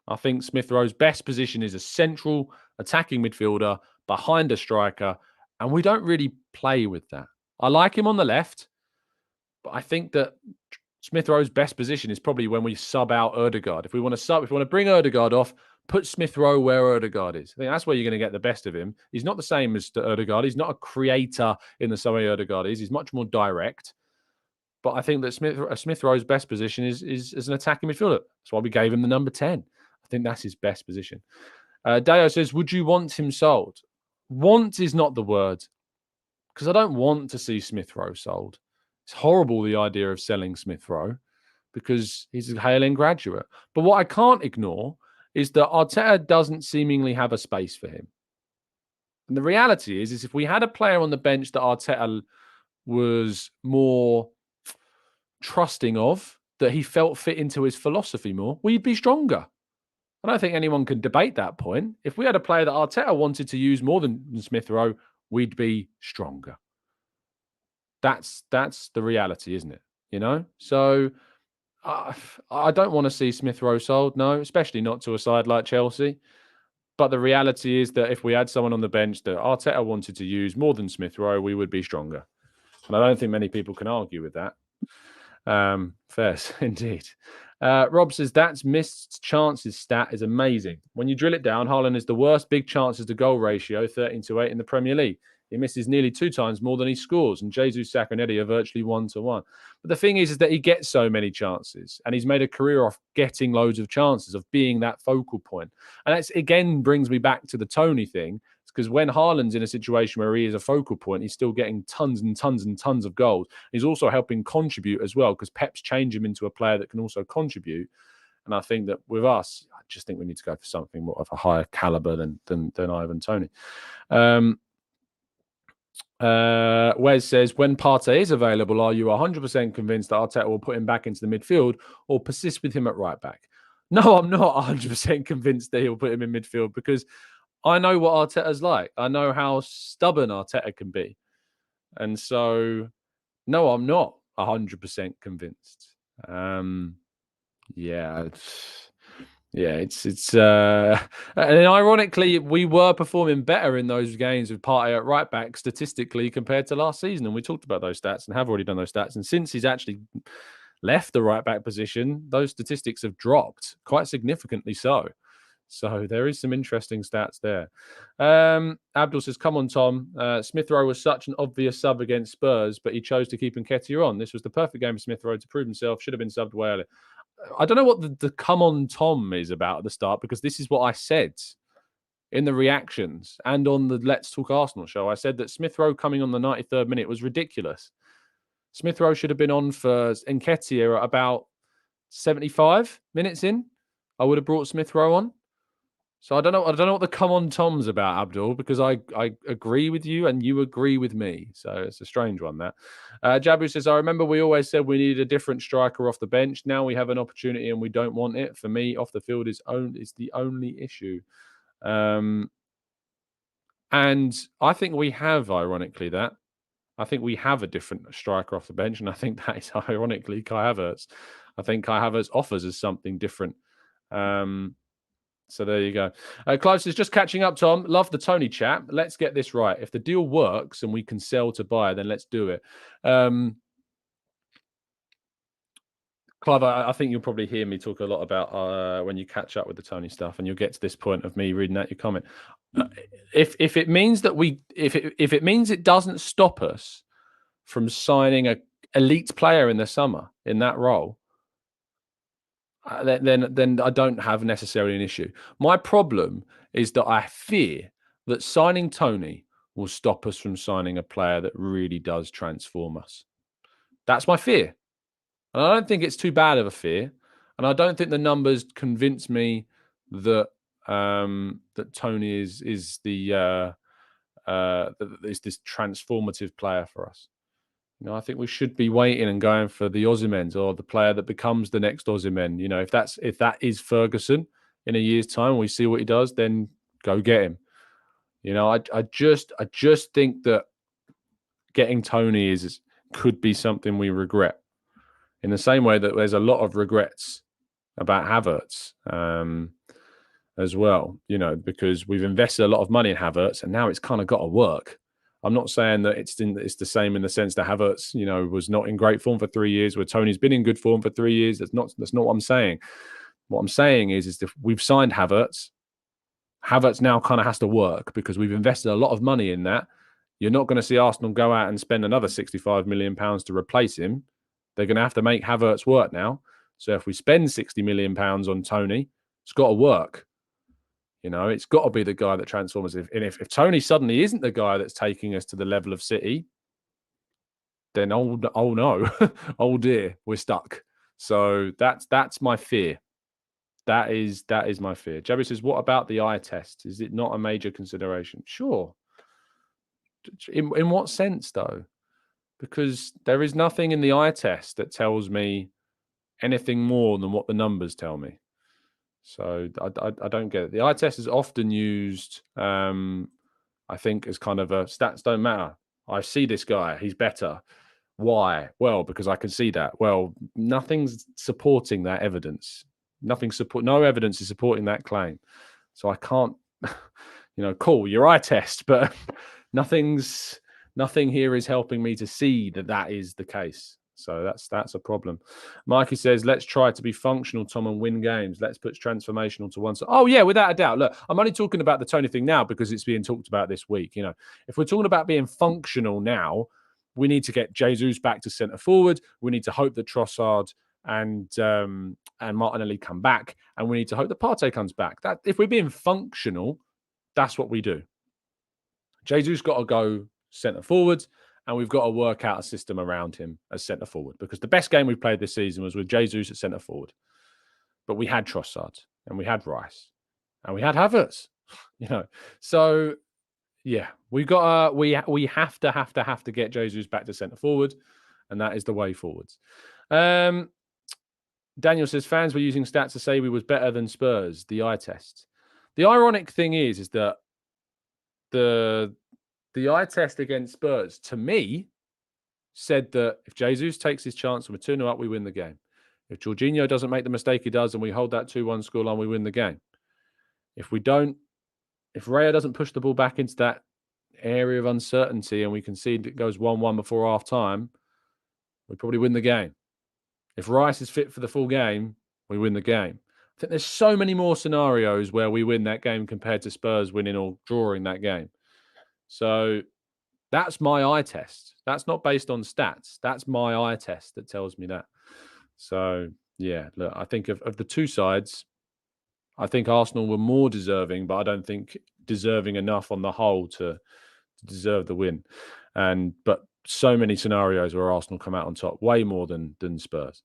I think Smith Rowe's best position is a central attacking midfielder behind a striker, and we don't really play with that. I like him on the left, but I think that Smith Rowe's best position is probably when we sub out Odegaard. If we want to bring Odegaard off, put Smith Rowe where Odegaard is. I think that's where you're going to get the best of him. He's not the same as Odegaard. He's not a creator in the same way Odegaard is. He's much more direct. But I think that Smith Rowe's best position is as an attacking midfielder. That's why we gave him the number 10. I think that's his best position. Deo says, would you want him sold? Want is not the word, because I don't want to see Smith Rowe sold. It's horrible, the idea of selling Smith Rowe, because he's a Hale End graduate. But what I can't ignore is that Arteta doesn't seemingly have a space for him. And the reality is if we had a player on the bench that Arteta was more trusting of, that he felt fit into his philosophy more, we'd be stronger. I don't think anyone can debate that point. If we had a player that Arteta wanted to use more than Smith Rowe, we'd be stronger. That's the reality, isn't it? So I don't want to see Smith Rowe sold, no, especially not to a side like Chelsea. But the reality is that if we had someone on the bench that Arteta wanted to use more than Smith Rowe, we would be stronger. And I don't think many people can argue with that. Fair indeed. Rob says, that's missed chances stat is amazing. When you drill it down, Haaland is the worst big chances to goal ratio, 13-8 in the Premier League. He misses nearly 2 times more than he scores, and Jesus, Saka and Eddie are virtually 1-1. But the thing is that he gets so many chances, and he's made a career off getting loads of chances, of being that focal point. And that's, again, brings me back to the Toney thing. It's because when Haaland's in a situation where he is a focal point, he's still getting tons and tons and tons of goals. He's also helping contribute as well, because Pep's changed him into a player that can also contribute. And I think that with us, I just think we need to go for something more of a higher caliber than Ivan Toney. Wes says, when Partey is available, are you 100% convinced that Arteta will put him back into the midfield or persist with him at right back? No, I'm not 100% convinced that he'll put him in midfield, because I know what Arteta's like. I know how stubborn Arteta can be. And so, no, I'm not 100% convinced. And ironically, we were performing better in those games with Partey at right back statistically compared to last season. And we talked about those stats and have already done those stats. And since he's actually left the right back position, those statistics have dropped quite significantly so. So there is some interesting stats there. Abdul says, come on, Tom. Smith Rowe was such an obvious sub against Spurs, but he chose to keep Nketiah on. This was the perfect game for Smith Rowe to prove himself. Should have been subbed way earlier. I don't know what the come on, Tom is about at the start, because this is what I said in the reactions and on the Let's Talk Arsenal show. I said that Smith Rowe coming on the 93rd minute was ridiculous. Smith Rowe should have been on for Nketiah at about 75 minutes in. I would have brought Smith Rowe on. So I don't know what the come on Tom's about, Abdul, because I agree with you and you agree with me. So it's a strange one, that. Jabu says, I remember we always said we needed a different striker off the bench. Now we have an opportunity and we don't want it. For me, off the field is the only issue. And I think we have, ironically, that. I think we have a different striker off the bench, and I think that is ironically Kai Havertz. I think Kai Havertz offers us something different. So there you go. Clive says, just catching up, Tom. Love the Toney chat. Let's get this right. If the deal works and we can sell to buy, then let's do it. Clive, I think you'll probably hear me talk a lot about when you catch up with the Toney stuff, and you'll get to this point of me reading out your comment. If it means that if it means it doesn't stop us from signing a elite player in the summer in that role, then I don't have necessarily an issue. My problem is that I fear that signing Toney will stop us from signing a player that really does transform us. That's my fear. And I don't think it's too bad of a fear. And I don't think the numbers convince me that that Toney is this transformative player for us. I think we should be waiting and going for the Osimhen or the player that becomes the next Osimhen. If that is Ferguson in a year's time, we see what he does, then go get him. I just think that getting Toney could be something we regret. In the same way that there's a lot of regrets about Havertz as well. Because we've invested a lot of money in Havertz, and now it's kind of got to work. I'm not saying that it's the same in the sense that Havertz, was not in great form for 3 years, where Toney's been in good form for 3 years. That's not what I'm saying. What I'm saying is if we've signed Havertz now kind of has to work, because we've invested a lot of money in that. You're not going to see Arsenal go out and spend another £65 million to replace him. They're going to have to make Havertz work now. So if we spend £60 million on Toney, it's got to work. It's got to be the guy that transforms. If Toney suddenly isn't the guy that's taking us to the level of City, then oh no, oh dear, we're stuck. So that's my fear. That is my fear. Jabby says, what about the eye test? Is it not a major consideration? Sure. In what sense, though? Because there is nothing in the eye test that tells me anything more than what the numbers tell me. So I don't get it. The eye test is often used, I think, as kind of a stats don't matter. I see this guy, he's better. Why? Well, because I can see that. Well, nothing's supporting that evidence. No evidence is supporting that claim. So I can't, cool, your eye test, but nothing here is helping me to see that is the case. So that's a problem. Mikey says, let's try to be functional, Tom, and win games. Let's put transformational to one side. Oh, yeah, without a doubt. Look, I'm only talking about the Toney thing now because it's being talked about this week. If we're talking about being functional now, we need to get Jesus back to centre forward. We need to hope that Trossard and Martinelli come back. And we need to hope that Partey comes back. That if we're being functional, that's what we do. Jesus got to go centre forward, and we've got to work out a system around him as centre forward, because the best game we played this season was with Jesus at centre forward. But we had Trossard, and we had Rice, and we had Havertz. So yeah, we have to get Jesus back to centre forward, and that is the way forwards. Daniel says fans were using stats to say we was better than Spurs, the eye test. The ironic thing is that the eye test against Spurs, to me, said that if Jesus takes his chance and we're 2-0 up, we win the game. If Jorginho doesn't make the mistake he does and we hold that 2-1 scoreline, we win the game. If Raya doesn't push the ball back into that area of uncertainty and we concede it goes 1-1 before half time, we probably win the game. If Rice is fit for the full game, we win the game. I think there's so many more scenarios where we win that game compared to Spurs winning or drawing that game. So that's my eye test. That's not based on stats. That's my eye test that tells me that. So, yeah, look, I think of the two sides, I think Arsenal were more deserving, but I don't think deserving enough on the whole to deserve the win. But so many scenarios where Arsenal come out on top, way more than Spurs.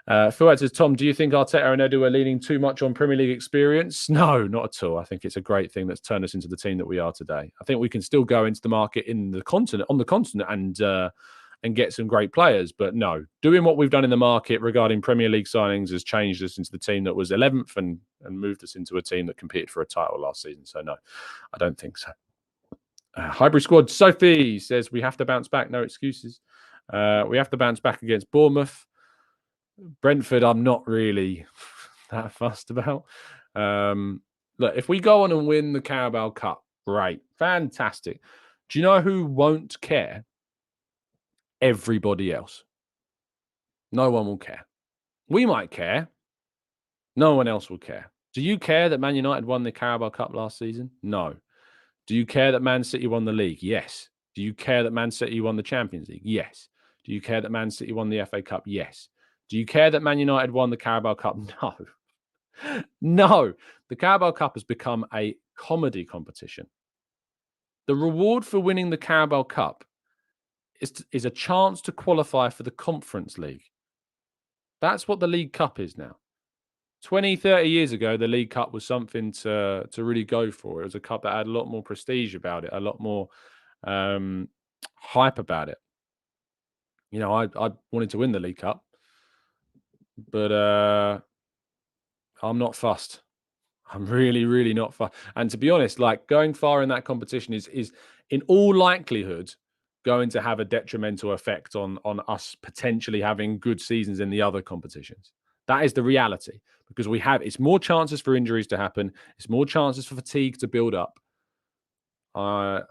Phil says, Tom, do you think Arteta and Edu are leaning too much on Premier League experience? No, not at all. I think it's a great thing that's turned us into the team that we are today. I think we can still go into the market on the continent and get some great players. But no, doing what we've done in the market regarding Premier League signings has changed us into the team that was 11th and moved us into a team that competed for a title last season. So no, I don't think so. Hybrid Squad, Sophie says we have to bounce back. No excuses. We have to bounce back against Bournemouth. Brentford, I'm not really that fussed about. Look, if we go on and win the Carabao Cup, great. Fantastic. Do you know who won't care? Everybody else. No one will care. We might care. No one else will care. Do you care that Man United won the Carabao Cup last season? No. Do you care that Man City won the league? Yes. Do you care that Man City won the Champions League? Yes. Do you care that Man City won the FA Cup? Yes. Do you care that Man United won the Carabao Cup? No. No. The Carabao Cup has become a comedy competition. The reward for winning the Carabao Cup is a chance to qualify for the Conference League. That's what the League Cup is now. 20, 30 years ago, the League Cup was something to really go for. It was a cup that had a lot more prestige about it, a lot more hype about it. I wanted to win the League Cup, but I'm not fussed. I'm really, really not fussed. And to be honest, like going far in that competition is in all likelihood going to have a detrimental effect on us potentially having good seasons in the other competitions. That is the reality, because it's more chances for injuries to happen. It's more chances for fatigue to build up. If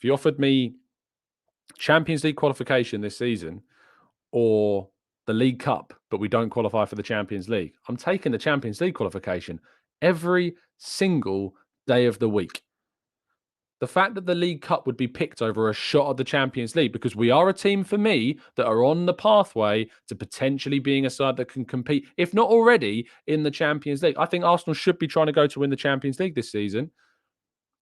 you offered me Champions League qualification this season or the League Cup, but we don't qualify for the Champions League, I'm taking the Champions League qualification every single day of the week. The fact that the League Cup would be picked over a shot at the Champions League, because we are a team, for me, that are on the pathway to potentially being a side that can compete, if not already, in the Champions League. I think Arsenal should be trying to go to win the Champions League this season.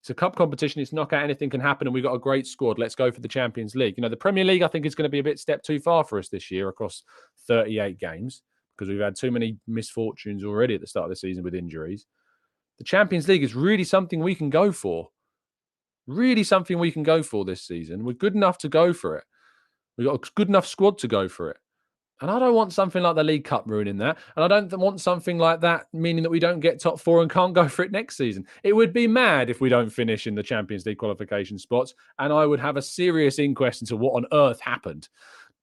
It's a cup competition. It's knockout. Anything can happen, and we've got a great squad. Let's go for the Champions League. The Premier League, I think, is going to be a bit step too far for us this year across 38 games, because we've had too many misfortunes already at the start of the season with injuries. The Champions League is really something we can go for. Really something we can go for this season. We're good enough to go for it. We've got a good enough squad to go for it. And I don't want something like the League Cup ruining that. And I don't want something like that meaning that we don't get top four and can't go for it next season. It would be mad if we don't finish in the Champions League qualification spots. And I would have a serious inquest into what on earth happened.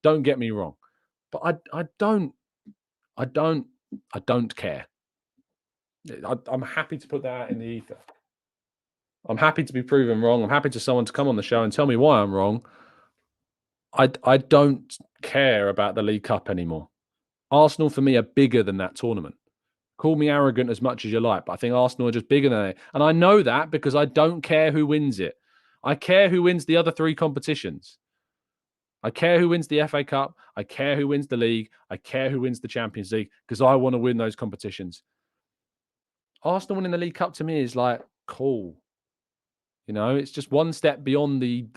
Don't get me wrong. But I don't care. I'm happy to put that out in the ether. I'm happy to be proven wrong. I'm happy to someone to come on the show and tell me why I'm wrong. I don't care about the League Cup anymore. Arsenal, for me, are bigger than that tournament. Call me arrogant as much as you like, but I think Arsenal are just bigger than it. And I know that because I don't care who wins it. I care who wins the other three competitions. I care who wins the FA Cup. I care who wins the league. I care who wins the Champions League, because I want to win those competitions. Arsenal winning the League Cup to me is like, cool. You know, it's just one step beyond the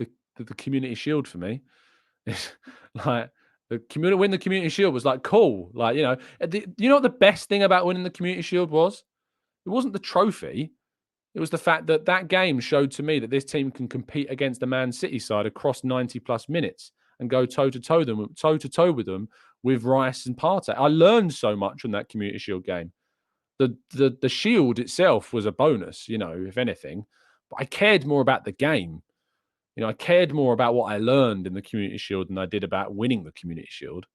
Community Shield for me. It's like win the Community Shield was like cool. Like, you know, you know what the best thing about winning the Community Shield was? It wasn't the trophy. It was the fact that that game showed to me that this team can compete against the Man City side across 90 plus minutes and go toe to toe with them with Rice and Partey. I learned so much from that Community Shield game. The Shield itself was a bonus, you know, if anything, but I cared more about the game. You know, I cared more about what I learned in the Community Shield than I did about winning the Community Shield.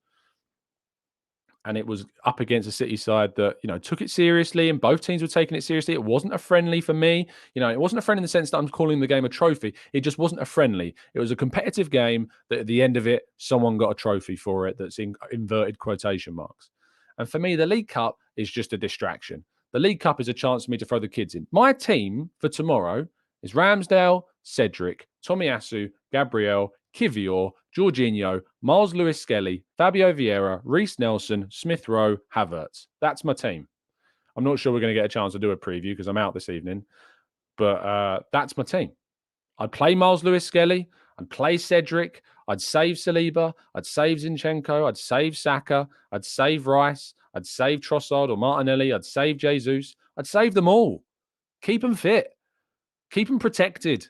And it was up against a City side that, you know, took it seriously, and both teams were taking it seriously. It wasn't a friendly for me. You know, it wasn't a friendly in the sense that I'm calling the game a trophy. It just wasn't a friendly. It was a competitive game that at the end of it, someone got a trophy for it that's in inverted quotation marks. And for me, the League Cup is just a distraction. The League Cup is a chance for me to throw the kids in. My team for tomorrow is Ramsdale, Cedric, Tomiyasu, Gabriel, Kivior, Jorginho, Miles Lewis-Skelly, Fabio Vieira, Reece Nelson, Smith Rowe, Havertz. That's my team. I'm not sure we're going to get a chance to do a preview because I'm out this evening, but that's my team. I'd play Miles Lewis-Skelly. I'd play Cedric. I'd save Saliba. I'd save Zinchenko. I'd save Saka. I'd save Rice. I'd save Trossard or Martinelli. I'd save Jesus. I'd save them all. Keep them fit. Keep them protected.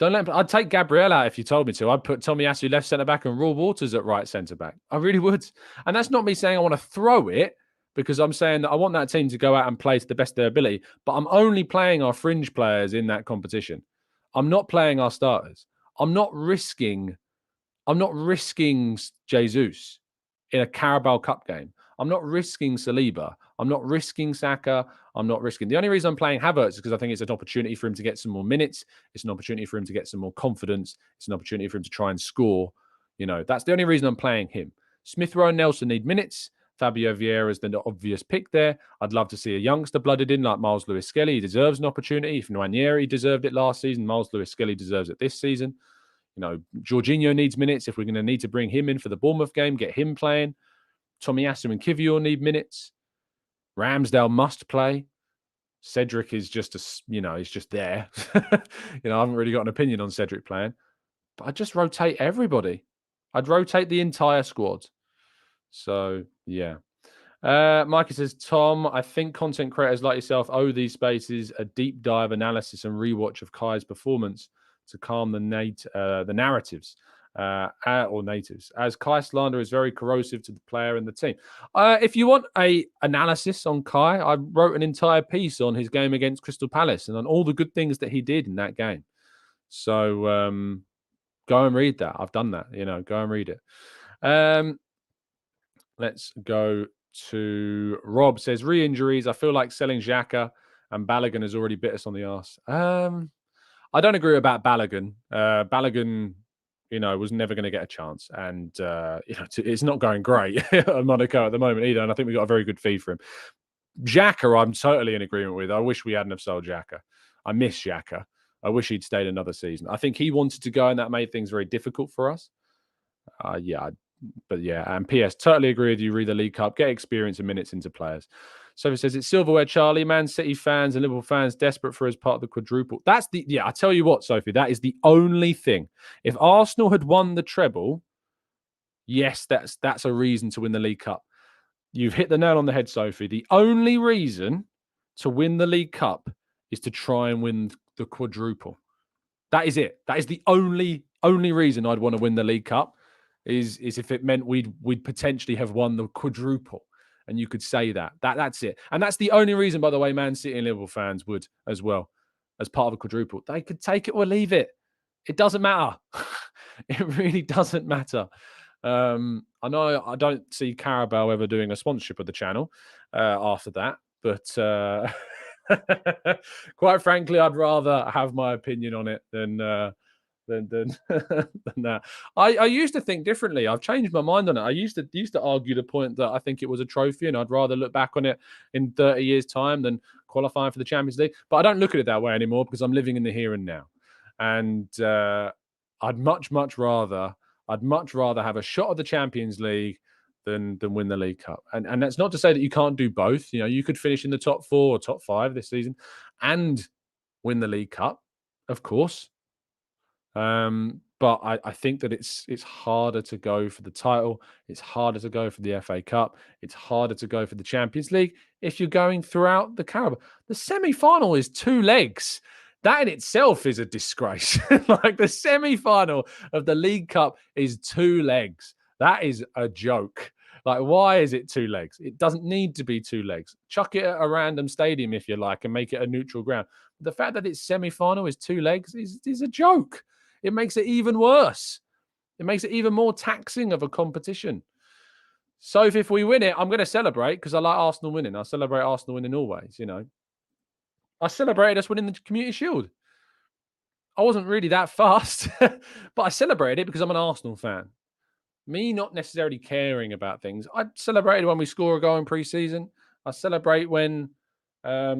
Don't let him, I'd take Gabriel out if you told me to. I'd put Tomiyasu left centre back and Raw Waters at right centre back. I really would. And that's not me saying I want to throw it, because I'm saying that I want that team to go out and play to the best of their ability. But I'm only playing our fringe players in that competition. I'm not playing our starters. I'm not risking Jesus in a Carabao Cup game. I'm not risking Saliba. I'm not risking Saka. I'm not risking. The only reason I'm playing Havertz is because I think it's an opportunity for him to get some more minutes. It's an opportunity for him to get some more confidence. It's an opportunity for him to try and score. You know, that's the only reason I'm playing him. Smith Rowe and Nelson need minutes. Fabio Vieira is the obvious pick there. I'd love to see a youngster blooded in like Miles Lewis-Skelly. He deserves an opportunity. If Nwaneri deserved it last season, Miles Lewis-Skelly deserves it this season. You know, Jorginho needs minutes. If we're going to need to bring him in for the Bournemouth game, get him playing. Tomiyasu and Kivior need minutes. Ramsdale must play. Cedric is just he's just there. I haven't really got an opinion on Cedric playing, but I'd just rotate everybody. I'd rotate the entire squad. So, yeah. Mikey says, Tom, I think content creators like yourself owe these spaces a deep dive analysis and rewatch of Kai's performance to calm the narratives or natives, as Kai slander is very corrosive to the player and the team. If you want a analysis on Kai, I wrote an entire piece on his game against Crystal Palace and on all the good things that he did in that game. So go and read that. I've done that. Go and read it. Let's go to Rob. Says re-injuries. I feel like selling Xhaka and Balogun has already bit us on the arse. I don't agree about Balogun. Balogun, was never going to get a chance. And, it's not going great at Monaco at the moment either. And I think we got a very good fee for him. Xhaka, I'm totally in agreement with. I wish we hadn't have sold Xhaka. I miss Xhaka. I wish he'd stayed another season. I think he wanted to go, and that made things very difficult for us. And PS, totally agree with you. Read the League Cup, get experience and minutes into players. Sophie says it's silverware, Charlie. Man City fans and Liverpool fans desperate for as part of the quadruple. I tell you what, Sophie, that is the only thing. If Arsenal had won the treble, yes, that's a reason to win the League Cup. You've hit the nail on the head, Sophie. The only reason to win the League Cup is to try and win the quadruple. That is it. That is the only reason I'd want to win the League Cup. Is if it meant we'd potentially have won the quadruple, and you could say that's it. And that's the only reason, by the way, Man City and Liverpool fans would as well, as part of a quadruple. They could take it or leave it. It doesn't matter. It really doesn't matter. I know I don't see Carabao ever doing a sponsorship of the channel after that, but quite frankly, I'd rather have my opinion on it than that. I used to think differently. I've changed my mind on it. I used to argue the point that I think it was a trophy, and I'd rather look back on it in 30 years' time than qualifying for the Champions League. But I don't look at it that way anymore because I'm living in the here and now. And I'd much rather have a shot at the Champions League than win the League Cup. And that's not to say that you can't do both. You could finish in the top 4 or top 5 this season and win the League Cup. of course. But I think that it's harder to go for the title. It's harder to go for the FA Cup. It's harder to go for the Champions League if you're going throughout the Carabao. The semi-final is 2 legs. That in itself is a disgrace. Like the semi-final of the League Cup is 2 legs. That is a joke. Like, why is it 2 legs? It doesn't need to be 2 legs. Chuck it at a random stadium if you like and make it a neutral ground. The fact that it's semi-final is 2 legs is a joke. It makes it even worse. It makes it even more taxing of a competition. So if we win it, I'm going to celebrate because I like Arsenal winning. I celebrate Arsenal winning always, you know. I celebrated us winning the Community Shield. I wasn't really that fast, but I celebrated it because I'm an Arsenal fan. Me not necessarily caring about things. I celebrated when we score a goal in pre-season. I celebrate when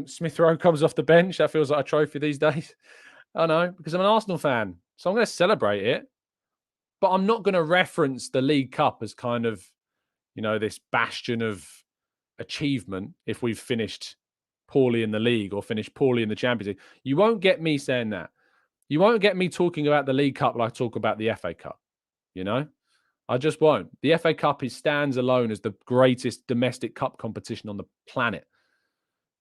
Smith Rowe comes off the bench. That feels like a trophy these days. I know, because I'm an Arsenal fan. So I'm going to celebrate it. But I'm not going to reference the League Cup as kind of, you know, this bastion of achievement if we've finished poorly in the league or finished poorly in the Champions League. You won't get me saying that. You won't get me talking about the League Cup like I talk about the FA Cup, you know? I just won't. The FA Cup stands alone as the greatest domestic cup competition on the planet,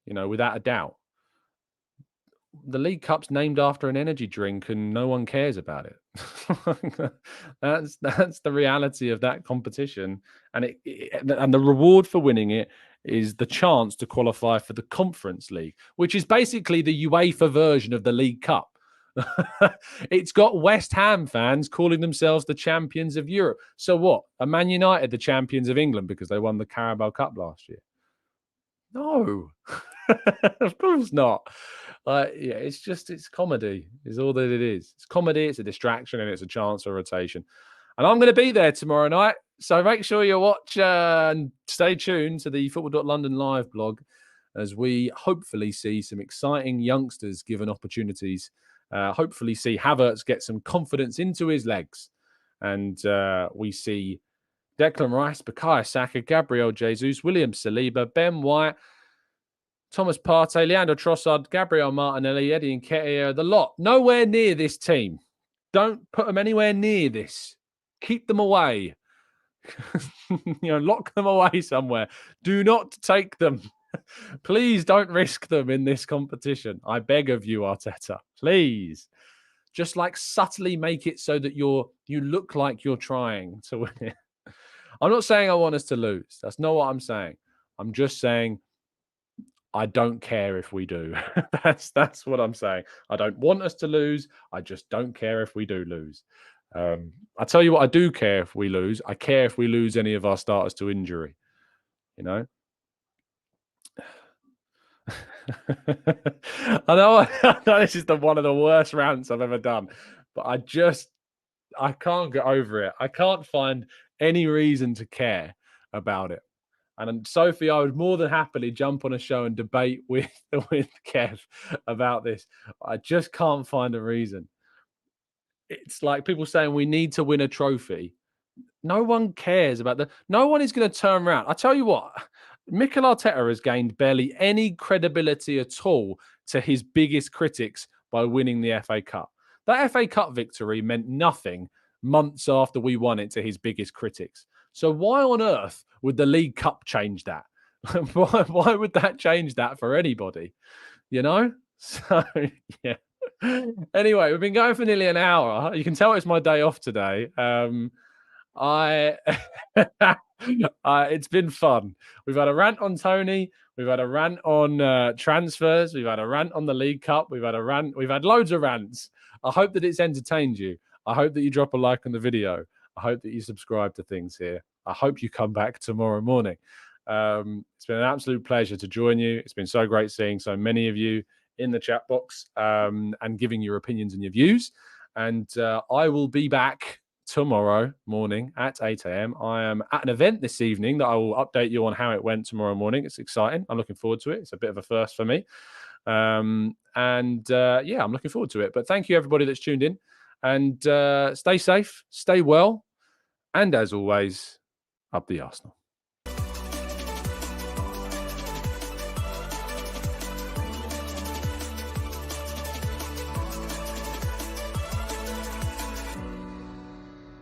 you know, without a doubt. The League Cup's named after an energy drink and no one cares about it. that's the reality of that competition. And and the reward for winning it is the chance to qualify for the Conference League, which is basically the UEFA version of the League Cup. It's got West Ham fans calling themselves the champions of Europe. So what? Are Man United the champions of England because they won the Carabao Cup last year? No, of course not. Yeah, it's comedy, is all that it is. It's comedy, it's a distraction, and it's a chance for rotation. And I'm going to be there tomorrow night. So make sure you watch and stay tuned to the Football.London live blog as we hopefully see some exciting youngsters given opportunities. Hopefully see Havertz get some confidence into his legs. And we see Declan Rice, Bukayo Saka, Gabriel Jesus, William Saliba, Ben White, Thomas Partey, Leandro Trossard, Gabriel Martinelli, Eddie Nketiah, the lot. Nowhere near this team. Don't put them anywhere near this. Keep them away. Lock them away somewhere. Do not take them. Please don't risk them in this competition. I beg of you, Arteta. Please. Just like subtly make it so that you look like you're trying to win it. I'm not saying I want us to lose. That's not what I'm saying. I'm just saying I don't care if we do. That's what I'm saying. I don't want us to lose. I just don't care if we do lose. I tell you what, I do care if we lose. I care if we lose any of our starters to injury. You know? I know this is one of the worst rants I've ever done, but I can't get over it. I can't find any reason to care about it. And Sophie, I would more than happily jump on a show and debate with Kev about this. I just can't find a reason. It's like people saying we need to win a trophy. No one cares about no one is going to turn around. I tell you what, Mikel Arteta has gained barely any credibility at all to his biggest critics by winning the FA Cup. That FA Cup victory meant nothing months after we won it to his biggest critics. So why on earth would the League Cup change that? Why would that change that for anybody? You know? So, yeah. Anyway, we've been going for nearly an hour. You can tell it's my day off today. It's been fun. We've had a rant on Toney. We've had a rant on transfers. We've had a rant on the League Cup. We've had loads of rants. I hope that it's entertained you. I hope that you drop a like on the video. I hope that you subscribe to things here. I hope you come back tomorrow morning. It's been an absolute pleasure to join you. It's been so great seeing so many of you in the chat box and giving your opinions and your views. And I will be back tomorrow morning at 8 a.m. I am at an event this evening that I will update you on how it went tomorrow morning. It's exciting. I'm looking forward to it. It's a bit of a first for me. I'm looking forward to it. But thank you, everybody that's tuned in. And stay safe, stay well. And as always, up the Arsenal.